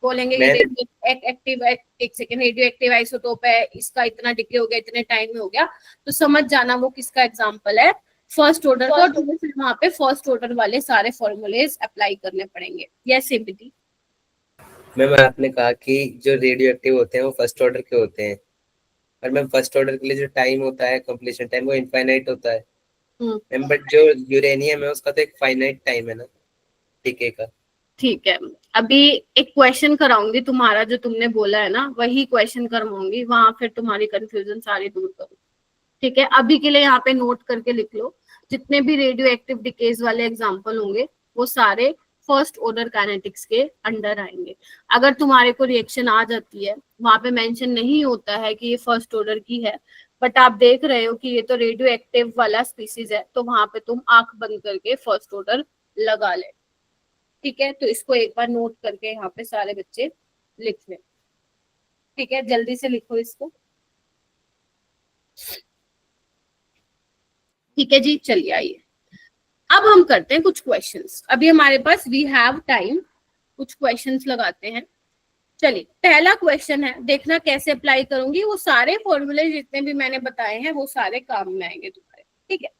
बोलेंगे कि रेडियो एक्टिव, एक सेकेंड, रेडियो एक्टिव आइसोटोप है, इसका इतना डिके हो गया, इतने टाइम में हो गया, तो समझ जाना वो किसका एग्जाम्पल है, फर्स्ट ऑर्डर का। और तुम्हें फिर वहां पे फर्स्ट ऑर्डर वाले सारे फॉर्मूलेज अप्लाई करने पड़ेंगे। Yes ABD. मैम आपने कहा कि जो रेडियो एक्टिव होते हैं वो फर्स्ट ऑर्डर के होते हैं, और मैम फर्स्ट ऑर्डर के लिए जो टाइम होता है, कंप्लीशन टाइम, वो इनफाइनाइट होता है मैम, बट जो यूरेनियम है उसका तो एक फाइनाइट टाइम है ना डीके का। ठीक है, अभी एक क्वेश्चन कराऊंगी तुम्हारा, जो तुमने बोला है ना वही क्वेश्चन करवाऊंगी, वहां फिर तुम्हारी कंफ्यूजन सारी दूर करूँ। ठीक है, अभी के लिए यहाँ पे नोट करके लिख लो, जितने भी रेडियो एक्टिव डिकेज वाले एग्जाम्पल होंगे वो सारे फर्स्ट ऑर्डर काइनेटिक्स के अंडर आएंगे। अगर तुम्हारे को रिएक्शन आ जाती है, वहां पे मेंशन नहीं होता है कि ये फर्स्ट ऑर्डर की है, बट आप देख रहे हो कि ये तो रेडियो एक्टिव वाला स्पीसीज है, तो वहां पे तुम आंख बंद करके फर्स्ट ऑर्डर लगा ले। ठीक है, तो इसको एक बार नोट करके यहाँ पे सारे बच्चे लिख लें। ठीक है, जल्दी से लिखो इसको। ठीक है जी, चलिए आइए अब हम करते हैं कुछ क्वेश्चंस। अभी हमारे पास वी हैव टाइम, कुछ क्वेश्चंस लगाते हैं। चलिए, पहला क्वेश्चन है, देखना कैसे अप्लाई करूंगी। वो सारे फॉर्मूले जितने भी मैंने बताए हैं वो सारे काम में आएंगे तुम्हारे। ठीक है,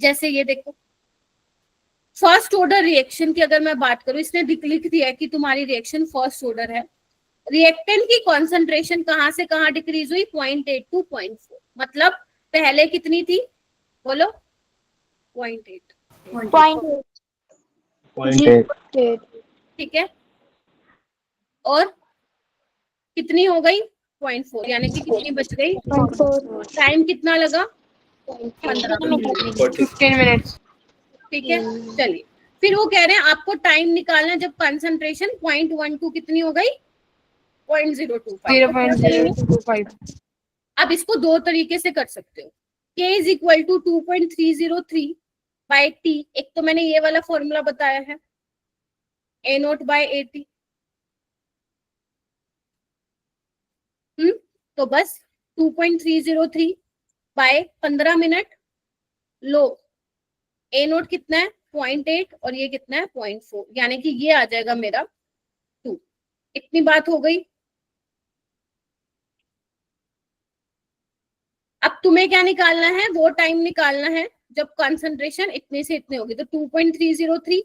जैसे ये देखो, फर्स्ट ऑर्डर रिएक्शन की अगर मैं बात करूं, इसने लिख दिया है कि तुम्हारी रिएक्शन फर्स्ट ऑर्डर है। रिएक्टेंट की कॉन्सेंट्रेशन कहां से कहां डिक्रीज हुई? 0.8 to 0.4। मतलब पहले कितनी थी, बोलो? 0.8। 0.8. ठीक है, और कितनी हो गई? 0.4, यानी कि कितनी बच गई? 0.4. टाइम कितना लगा? 15 minutes. ठीक है, चलिए, फिर वो कह रहे हैं आपको टाइम निकालना जब कंसंट्रेशन 0.12 कितनी हो गई? 0.025। अब इसको दो तरीके से कर सकते हो। k is equal to 2.303 by T. एक तो मैंने ये वाला फॉर्मूला बताया है, a नोट बाय 80। तो बस 2.303 बाय 15 मिनट लो, a नोट कितना है? 0.8 और ये कितना है? 0.4, यानी कि ये आ जाएगा मेरा 2। इतनी बात हो गई। अब तुम्हें क्या निकालना है? वो टाइम निकालना है जब कंसंट्रेशन इतने से इतने होगी। तो 2.303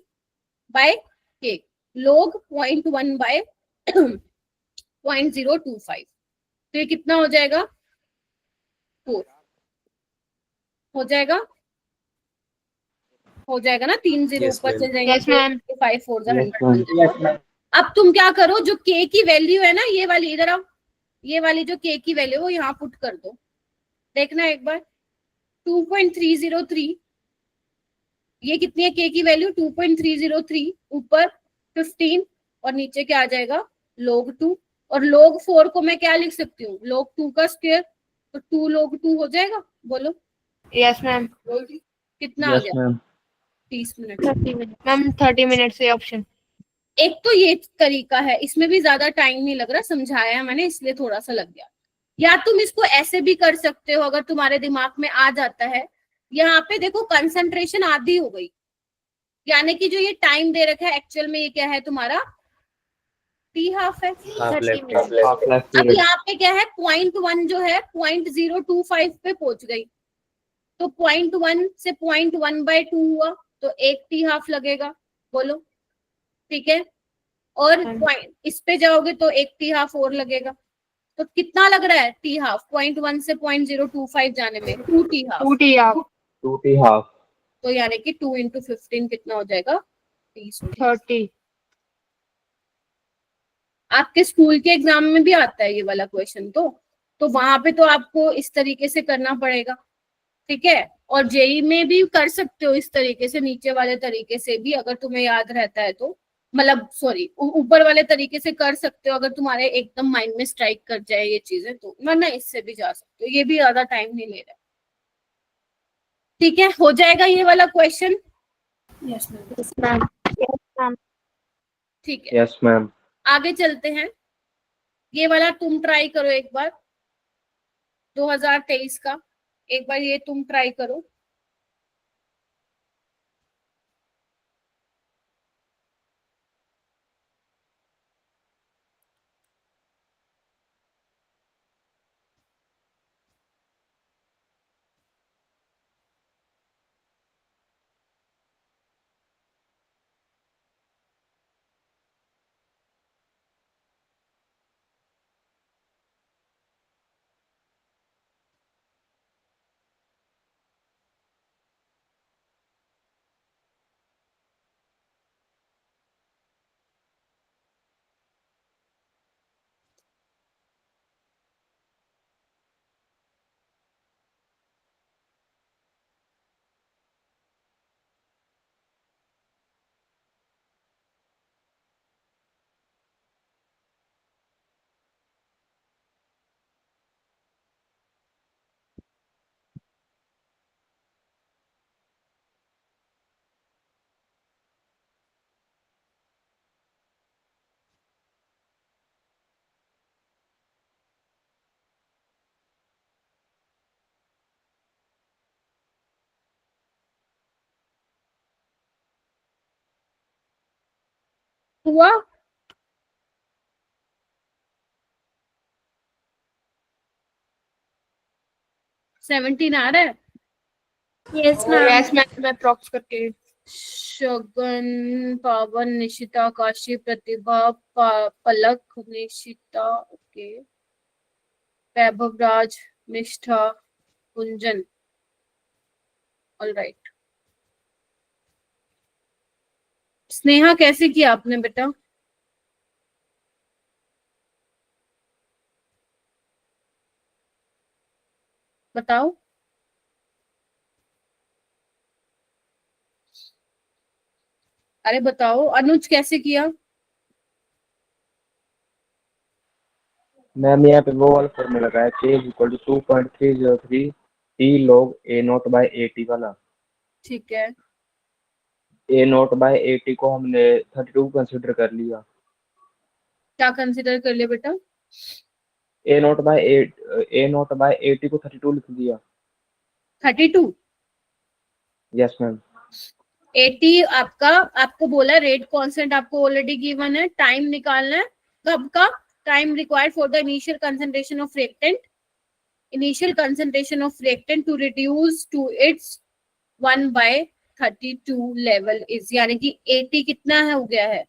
बाय के लोग 0.1 बाय 0.025, तो ये कितना हो जाएगा 4 हो जाएगा ना, 3 0 Yes, ऊपर ma'am. चले जाएंगे, Yes, ma'am. 5 4 Yes, 100 ma'am. बन जाएगा। Yes, ma'am. अब तुम क्या करो, जो k की वैल्यू है ना, ये वाली इधर आओ, ये वाली जो k की वैल्यू है वो यहाँ पुट कर दो, देखना एक बार 2.303, ये कितनी है k की वैल्यू 2.303, ऊपर 15 और नीचे क्या आ जाएगा log 2, और log 4 को मैं क्या लिख सकती हूँ, log 2 का स्क्वायर, तो 2 log 2 हो जाएगा, बोलो Yes, ma'am. कितना आ Yes, गया, ma'am. 30 minute. 30 minutes. Ma'am, 30 minutes से ऑप्शन. एक तो ये तरीका है, इसमें भी ज्यादा टाइम नहीं लग रहा, समझाया है मैंने इसलिए थोड़ा सा लग गया। या तुम इसको ऐसे भी कर सकते हो, अगर तुम्हारे दिमाग में आ जाता है, यहाँ पे देखो कंसंट्रेशन आधी हो गई, यानी कि जो ये टाइम दे रखा है एक्चुअल में ये क्या है तुम्हारा टी हाफ है। Half 30 left. minutes. Half life अब period. यहाँ पे क्या है 0.1 जो है 0.025 पे पहुंच गई, तो 0.1 से 0.1/2 हुआ, तो एक टी हाफ लगेगा, बोलो ठीक है, और इस पे जाओगे तो एक टी हाफ और लगेगा, तो कितना लग रहा है टी हाफ 0.1 से 0.025 जाने में 2 टी हाफ, 2 टी आप. 2t half. तो यानी कि 2 × 15 कितना हो जाएगा 30। 30. आपके स्कूल के एग्जाम में भी आता है ये वाला क्वेश्चन, तो वहां पे तो आपको इस तरीके से करना पड़ेगा, ठीक है, और जेई में भी कर सकते हो इस तरीके से, नीचे वाले तरीके से भी अगर तुम्हें याद रहता है तो, मतलब सॉरी ऊपर वाले तरीके से कर सकते हो अगर तुम्हारे एकदम माइंड में स्ट्राइक कर जाए ये चीजें, तो वरना इससे भी जा सकते हो, ये भी ज्यादा टाइम नहीं ले रहा, ठीक है, हो जाएगा ये वाला question. Yes, ma'am. Yes, ma'am. ठीक है, Yes, ma'am. आगे चलते हैं, ये वाला तुम ट्राई करो एक बार, 2023 का एक बार ये तुम ट्राई करो। हुआ, सेवनटीन आ रहा है। Yes, ma'am. Yes, ma'am. मैं प्रॉक्स करके. शगन, पावन, निशिता, काशी, प्रतिभा, पलक, निशिता, ओके, वैभव राज, निष्ठा, कुंजन, ऑलराइट। स्नेहा कैसे किया आपने बेटा? बताओ। अरे बताओ, अनुज कैसे किया? मैम यहाँ पे वो वाला फॉर्मूला लगाया, k = 2.303 t log a0/at वाला। ठीक है, a0/at को हमने 32 कंसिडर कर लिया। क्या कंसिडर कर लिया बेटा? a0/at को 32 लिख दिया। 32। Yes ma'am. 80 आपका, आपको बोला रेट कांस्टेंट आपको ऑलरेडी गिवन है, टाइम निकालना है कब का, time required for the initial concentration of reactant, initial concentration of reactant to reduce to its 1/32 level is, यानी कि 80 कितना है हो गया है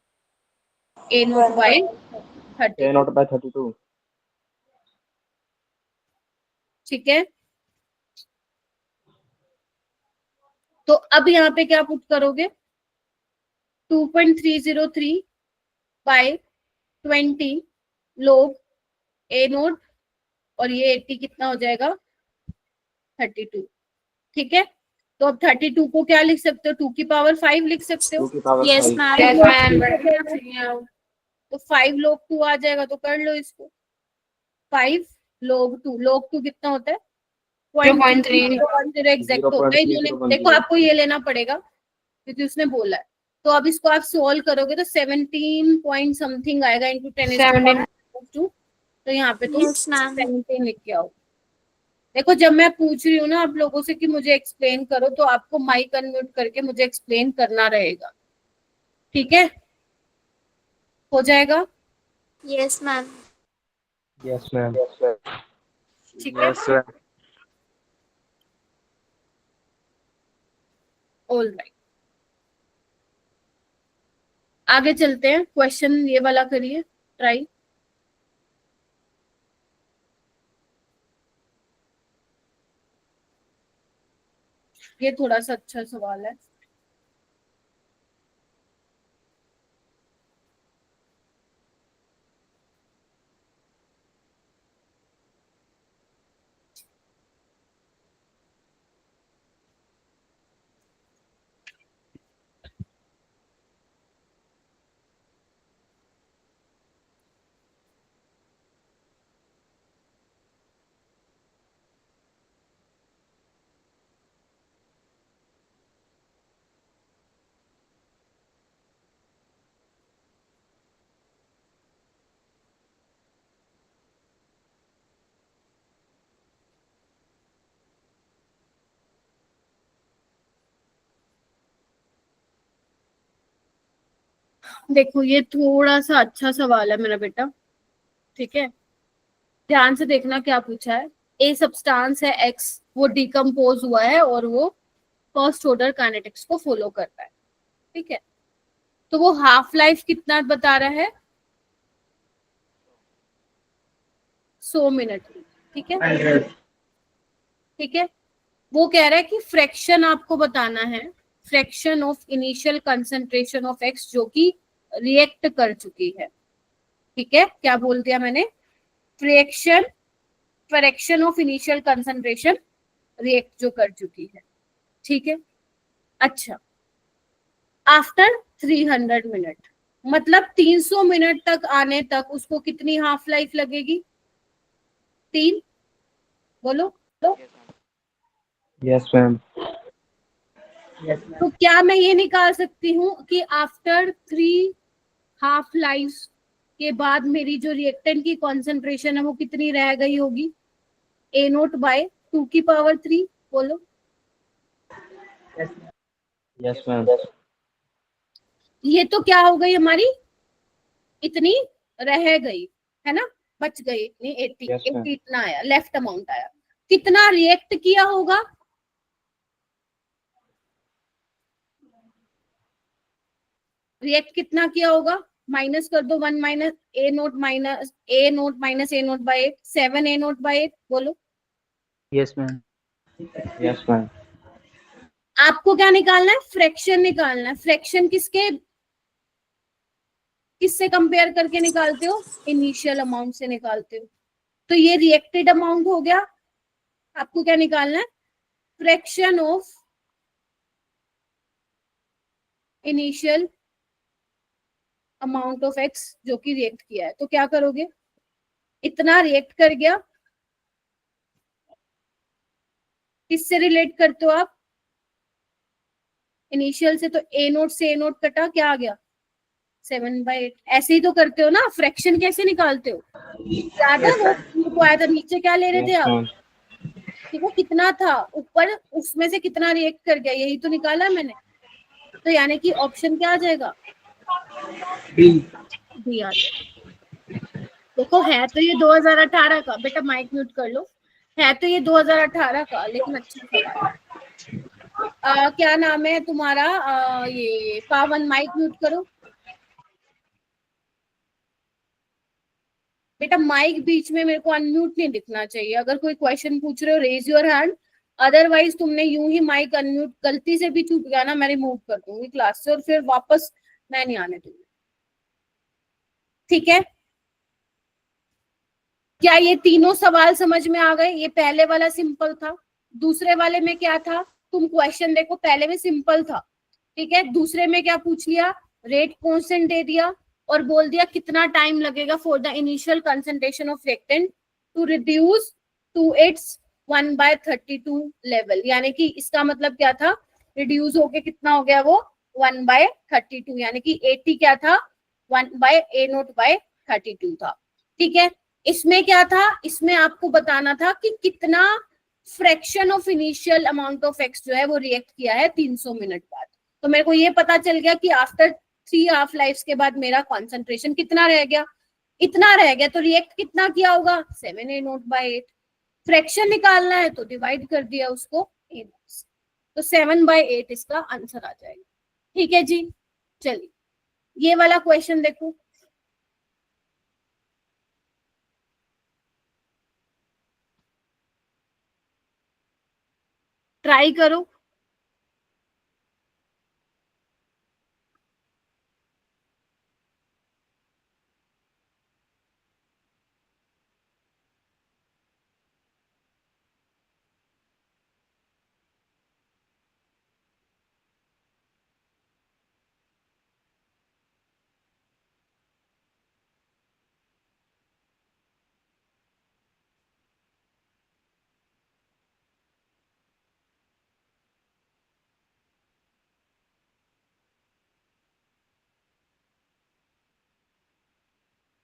A0/32, A 32, naught by 32. ठीक है। तो अब यहाँ पे क्या पुट करोगे, 2.303 बाय 20 लोग ए नोट, और ये 80 कितना हो जाएगा 32, ठीक है। तो अब 32 को क्या लिख सकते हो, 2 की पावर 5 लिख सकते हो। 2 की पावर Yes, 5. ma'am. Yes, तो 5 log 2 आ जाएगा, तो कर लो इसको। 5 log 2 कितना होता है 0.3010 एग्जैक्ट होता है। इन्होंने 0.3010. देखो आपको ये लेना पड़ेगा क्योंकि उसने बोला है। तो अब इसको आप सोल्व करोगे तो 17 पॉइंट समथिंग आएगा इंटू 10⁻²। तो यहाँ पे तुम Yes, ma'am. 17 लिख के आओ। देखो जब मैं पूछ रही हूँ ना आप लोगों से कि मुझे एक्सप्लेन करो, तो आपको माइक अनम्यूट करके मुझे एक्सप्लेन करना रहेगा, ठीक है। हो जाएगा, Yes, ma'am. Yes, ma'am. ठीक है। Yes, sir. ऑल राइट, आगे चलते हैं। क्वेश्चन ये वाला करिए ट्राई। ये थोड़ा सा अच्छा सवाल है। देखो ये थोड़ा सा अच्छा सवाल है मेरा बेटा, ठीक है। ध्यान से देखना क्या पूछा है। ए सब्सटेंस है एक्स, वो डिकम्पोज हुआ है और वो फर्स्ट ऑर्डर काइनेटिक्स को फॉलो करता है, ठीक है। तो वो हाफ लाइफ कितना बता रहा है 100 मिनट की, ठीक है, ठीक है। वो कह रहा है कि फ्रैक्शन आपको बताना है, fraction of initial concentration of x जो कि रिएक्ट कर चुकी है, ठीक है। क्या बोल दिया मैंने, fraction of initial concentration react जो कर चुकी है, ठीक है। अच्छा, आफ्टर 300 मिनट, मतलब 300 मिनट तक आने तक उसको कितनी हाफ लाइफ लगेगी, 3, बोलो तो। Yes, ma'am. तो क्या मैं ये निकाल सकती हूँ कि आफ्टर 3 हाफ लाइफ के बाद मेरी जो रिएक्टेंट की कॉन्सेंट्रेशन है वो कितनी रह गई होगी, ए नोट बाय 2 की पावर 3, बोलो। Yes, ma'am. ये तो क्या हो गई हमारी, इतनी रह गई है ना, बच गई इतनी 80, Yes, ma'am. 80 इतना आया, लेफ्ट अमाउंट आया। कितना रिएक्ट किया होगा, रिएक्ट कितना किया होगा, माइनस कर दो 1 माइनस ए नोट माइनस ए नोट बाय 8, 7 ए नोट बाय 8, बोलो। Yes, ma'am. Yes, ma'am. आपको क्या निकालना है, फ्रैक्शन निकालना है। फ्रैक्शन किससे कंपेयर करके निकालते हो, इनिशियल अमाउंट से निकालते हो। तो ये रिएक्टेड अमाउंट हो गया। आपको क्या निकालना है, fraction of initial amount of x जो कि रिएक्ट किया है। तो क्या करोगे, इतना रिएक्ट कर गया, किससे रिलेट करते हो आप, इनिशियल से। तो ए नोट से ए नोट कटा, क्या आ गया 7/8। ऐसे ही तो करते हो ना, फ्रैक्शन कैसे निकालते हो, याद है वो आया था नीचे, क्या ले रहे थे Yes, आप, ma'am. ठीक है, कितना था ऊपर, उसमें से कितना रिएक्ट कर गया, यही तो निकाला मैंने। तो यानी कि ऑप्शन क्या आ जाएगा, बी आ जाएगा। देखो है तो ये 2018 का, बेटा माइक म्यूट कर लो, है तो ये 2018 का, लेकिन अच्छा सवाल। क्या नाम है तुम्हारा, ये पावन, माइक म्यूट करो। बेटा माइक बीच में मेरे को अनम्यूट नहीं दिखना चाहिए। अगर कोई क्वेश्चन पूछ रहे हो रेज योर हैंड, अदरवाइज तुमने यूं ही माइक अनम्यूट गलती से भी छूट गया ना, मैं रिमूव कर दूंगी क्लास से और फिर वापस मैं नहीं आने दूंगी। ठीक है, क्या ये तीनों सवाल समझ में आ गए? ये पहले वाला सिंपल था, दूसरे वाले में क्या था? तुम क्वेश्चन देखो, पहले में सिंपल था, ठीक है। दूसरे में क्या पूछ लिया? रेट कांस्टेंट दे दिया और बोल दिया कितना टाइम लगेगा for the initial concentration of reactant to reduce to its 1/32 level. यानी कि इसका मतलब क्या था? रिड्यूस होके कितना हो गया वो? 1/32, यानी कि 80 क्या था? 1/A0/32 था। ठीक है, इसमें क्या था? इसमें आपको बताना था कि कितना fraction of initial amount of x जो है वो रिएक्ट किया है 300 मिनट बाद। तो मेरे को ये पता चल गया कि आफ्टर 3 हाफ लाइफ के बाद मेरा कॉन्सेंट्रेशन कितना रह गया? इतना रह गया। तो रिएक्ट कितना किया होगा? 7A0/8। फ्रैक्शन निकालना है तो डिवाइड कर दिया उसको A0 से, तो 7/8 इसका आंसर आ जाएगा। ठीक है जी, चलिए ये वाला क्वेश्चन देखो। ट्राई करो।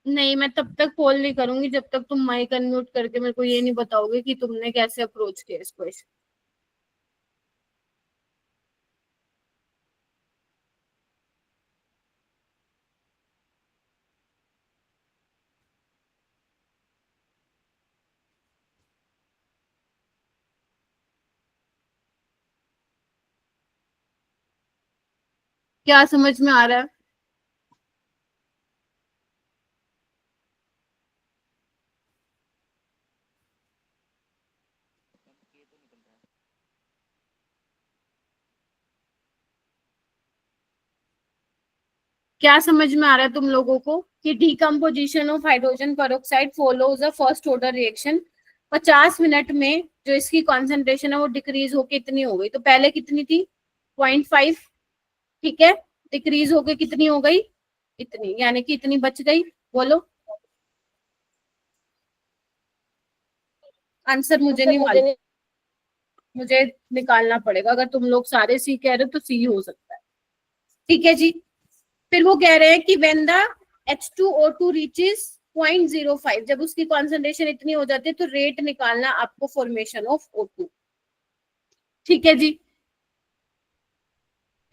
नहीं, मैं तब तक कॉल नहीं करूंगी जब तक तुम माइक अनम्यूट करके मेरे को ये नहीं बताओगे कि तुमने कैसे अप्रोच किया इस क्वेश्चन। क्या समझ में आ रहा है? क्या समझ में आ रहा है तुम लोगों को कि decomposition of hydrogen peroxide follows a first order reaction. 50 minute में जो इसकी कॉन्सेंट्रेशन है वो डिक्रीज होके इतनी हो गई। तो पहले कितनी थी? 0.5। ठीक है, डिक्रीज होके कितनी हो गई? इतनी, यानी कि इतनी बच गई। बोलो आंसर। मुझे नहीं मालूम, मुझे निकालना पड़ेगा। अगर तुम लोग सारे सी कह रहे हो तो सी हो सकता है। ठीक है जी, फिर वो कह रहे हैं कि व्हेन द H2O2 रीचेस 0.05, जब उसकी कॉन्सेंट्रेशन इतनी हो जाती है तो रेट निकालना आपको फॉर्मेशन ऑफ O2। ठीक है जी,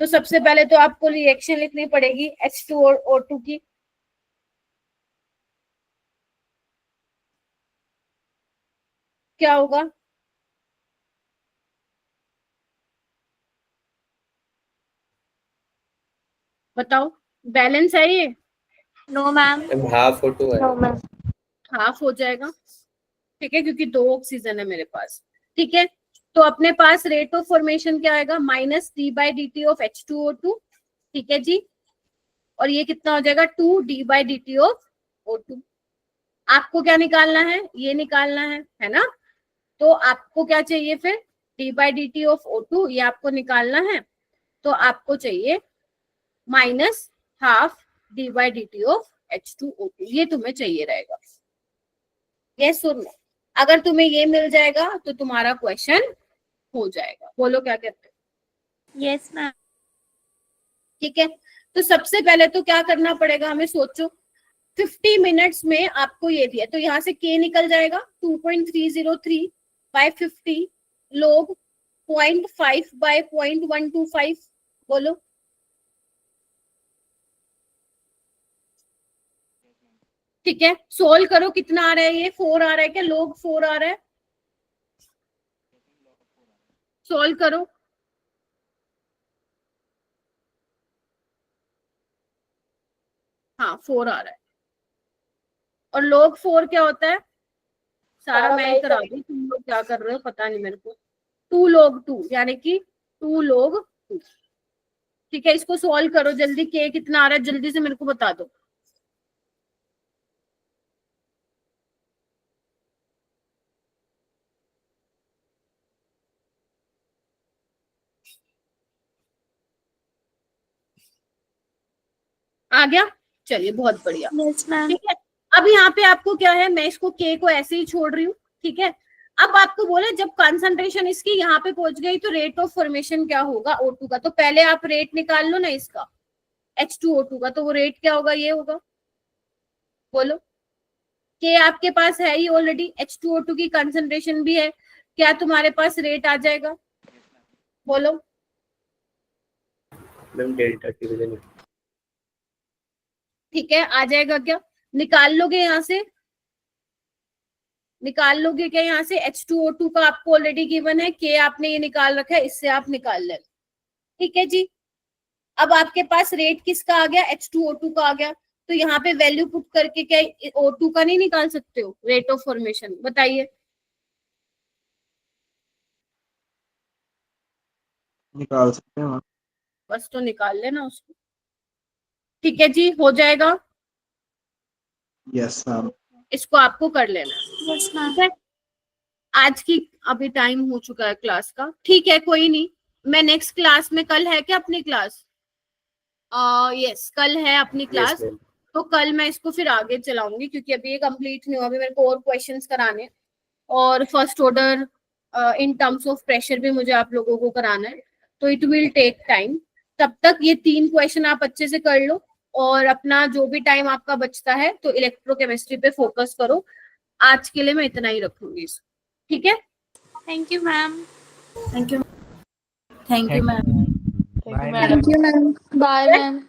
तो सबसे पहले तो आपको रिएक्शन लिखनी पड़ेगी H2 और O2 की। क्या होगा बताओ? बैलेंस है ये? No, ma'am. हाफ O2 है। No, ma'am. हाफ हो जाएगा, ठीक है, क्योंकि 2 ऑक्सीजन है मेरे पास। ठीक है, तो अपने पास रेट ऑफ फॉर्मेशन क्या आएगा? -d/dt of H2O2। ठीक है जी, और ये कितना हो जाएगा? 2d/dt of O2। आपको क्या निकालना है? ये निकालना है ना? तो आपको क्या चाहिए फिर? d/dt ऑफ O2 ये आपको निकालना है, तो आपको चाहिए -12d/dt ऑफ H2O2। ये तुम्हें चाहिए रहेगा। यस और नो? अगर तुम्हें ये मिल जाएगा तो तुम्हारा क्वेश्चन हो जाएगा। बोलो क्या कहते हो? Yes, ma'am. ठीक है, तो सबसे पहले तो क्या करना पड़ेगा हमें? सोचो 50 मिनट्स में आपको ये दिया, तो यहाँ से k निकल जाएगा 2.303/50 लोग 0.5/0.125। बोलो ठीक है, सोल्व करो। कितना आ रहा है ये? 4 आ रहा है क्या? लोग 4 आ रहा है? सोल्व करो। हाँ 4 आ रहा है। और log 4 क्या होता है? सारा मैं ही करा दूं, तुम लोग क्या कर रहे हो पता नहीं मेरे को। 2 log 2 यानी कि 2 log 2। ठीक है, इसको सॉल्व करो जल्दी। k कितना आ रहा है जल्दी से मेरे को बता दो। आ गया? चलिए बहुत बढ़िया। Yes, ma'am. ठीक है, अब यहाँ पे आपको क्या है, मैं इसको k को ऐसे ही छोड़ रही हूँ। ठीक है, अब आपको बोले जब कंसंट्रेशन इसकी यहाँ पे पहुंच गई तो रेट ऑफ फॉर्मेशन क्या होगा O2 का। तो पहले आप रेट निकाल लो ना इसका H2O2 का, तो वो रेट क्या होगा, ये होगा। बोलो, k आपके पास है ही ऑलरेडी, H2O2 की कंसंट्रेशन भी है, क्या तुम्हारे पास रेट आ जाएगा? बोलो। मैम डेल्टा T वजह ठीक है, आ जाएगा क्या? निकाल लोगे यहाँ से, निकाल लोगे क्या यहाँ से? H2O2 का आपको ऑलरेडी गिवन है, k आपने ये निकाल रखा है, इससे आप निकाल लें। ठीक है जी, अब आपके पास रेट किसका आ गया? H2O2 का आ गया। तो यहाँ पे वैल्यू पुट करके क्या O2 का नहीं निकाल सकते हो रेट ऑफ फॉर्मेशन? बताइए। निकाल सकते हैं। बस तो निकाल लेना उसको। ठीक है जी, हो जाएगा। Yes ma'am. इसको आपको कर लेना है। Yes, ma'am. ठीक है, आज की अभी टाइम हो चुका है क्लास का। ठीक है, कोई नहीं, मैं नेक्स्ट क्लास में, कल है क्या अपनी क्लास? यस, कल है अपनी क्लास। तो कल मैं इसको फिर आगे चलाऊंगी क्योंकि अभी ये कंप्लीट नहीं हुआ, अभी मेरे को और क्वेश्चंस कराने हैं और first order in terms of pressure भी मुझे आप लोगों को कराना है, तो इट विल टेक टाइम। तब तक ये 3 क्वेश्चन आप अच्छे से कर लो और अपना जो भी टाइम आपका बचता है तो इलेक्ट्रोकेमिस्ट्री पे फोकस करो। आज के लिए मैं इतना ही रखूंगी। ठीक है, Thank you, ma'am. Thank you, thank you ma'am. Thank you, ma'am. Bye, ma'am.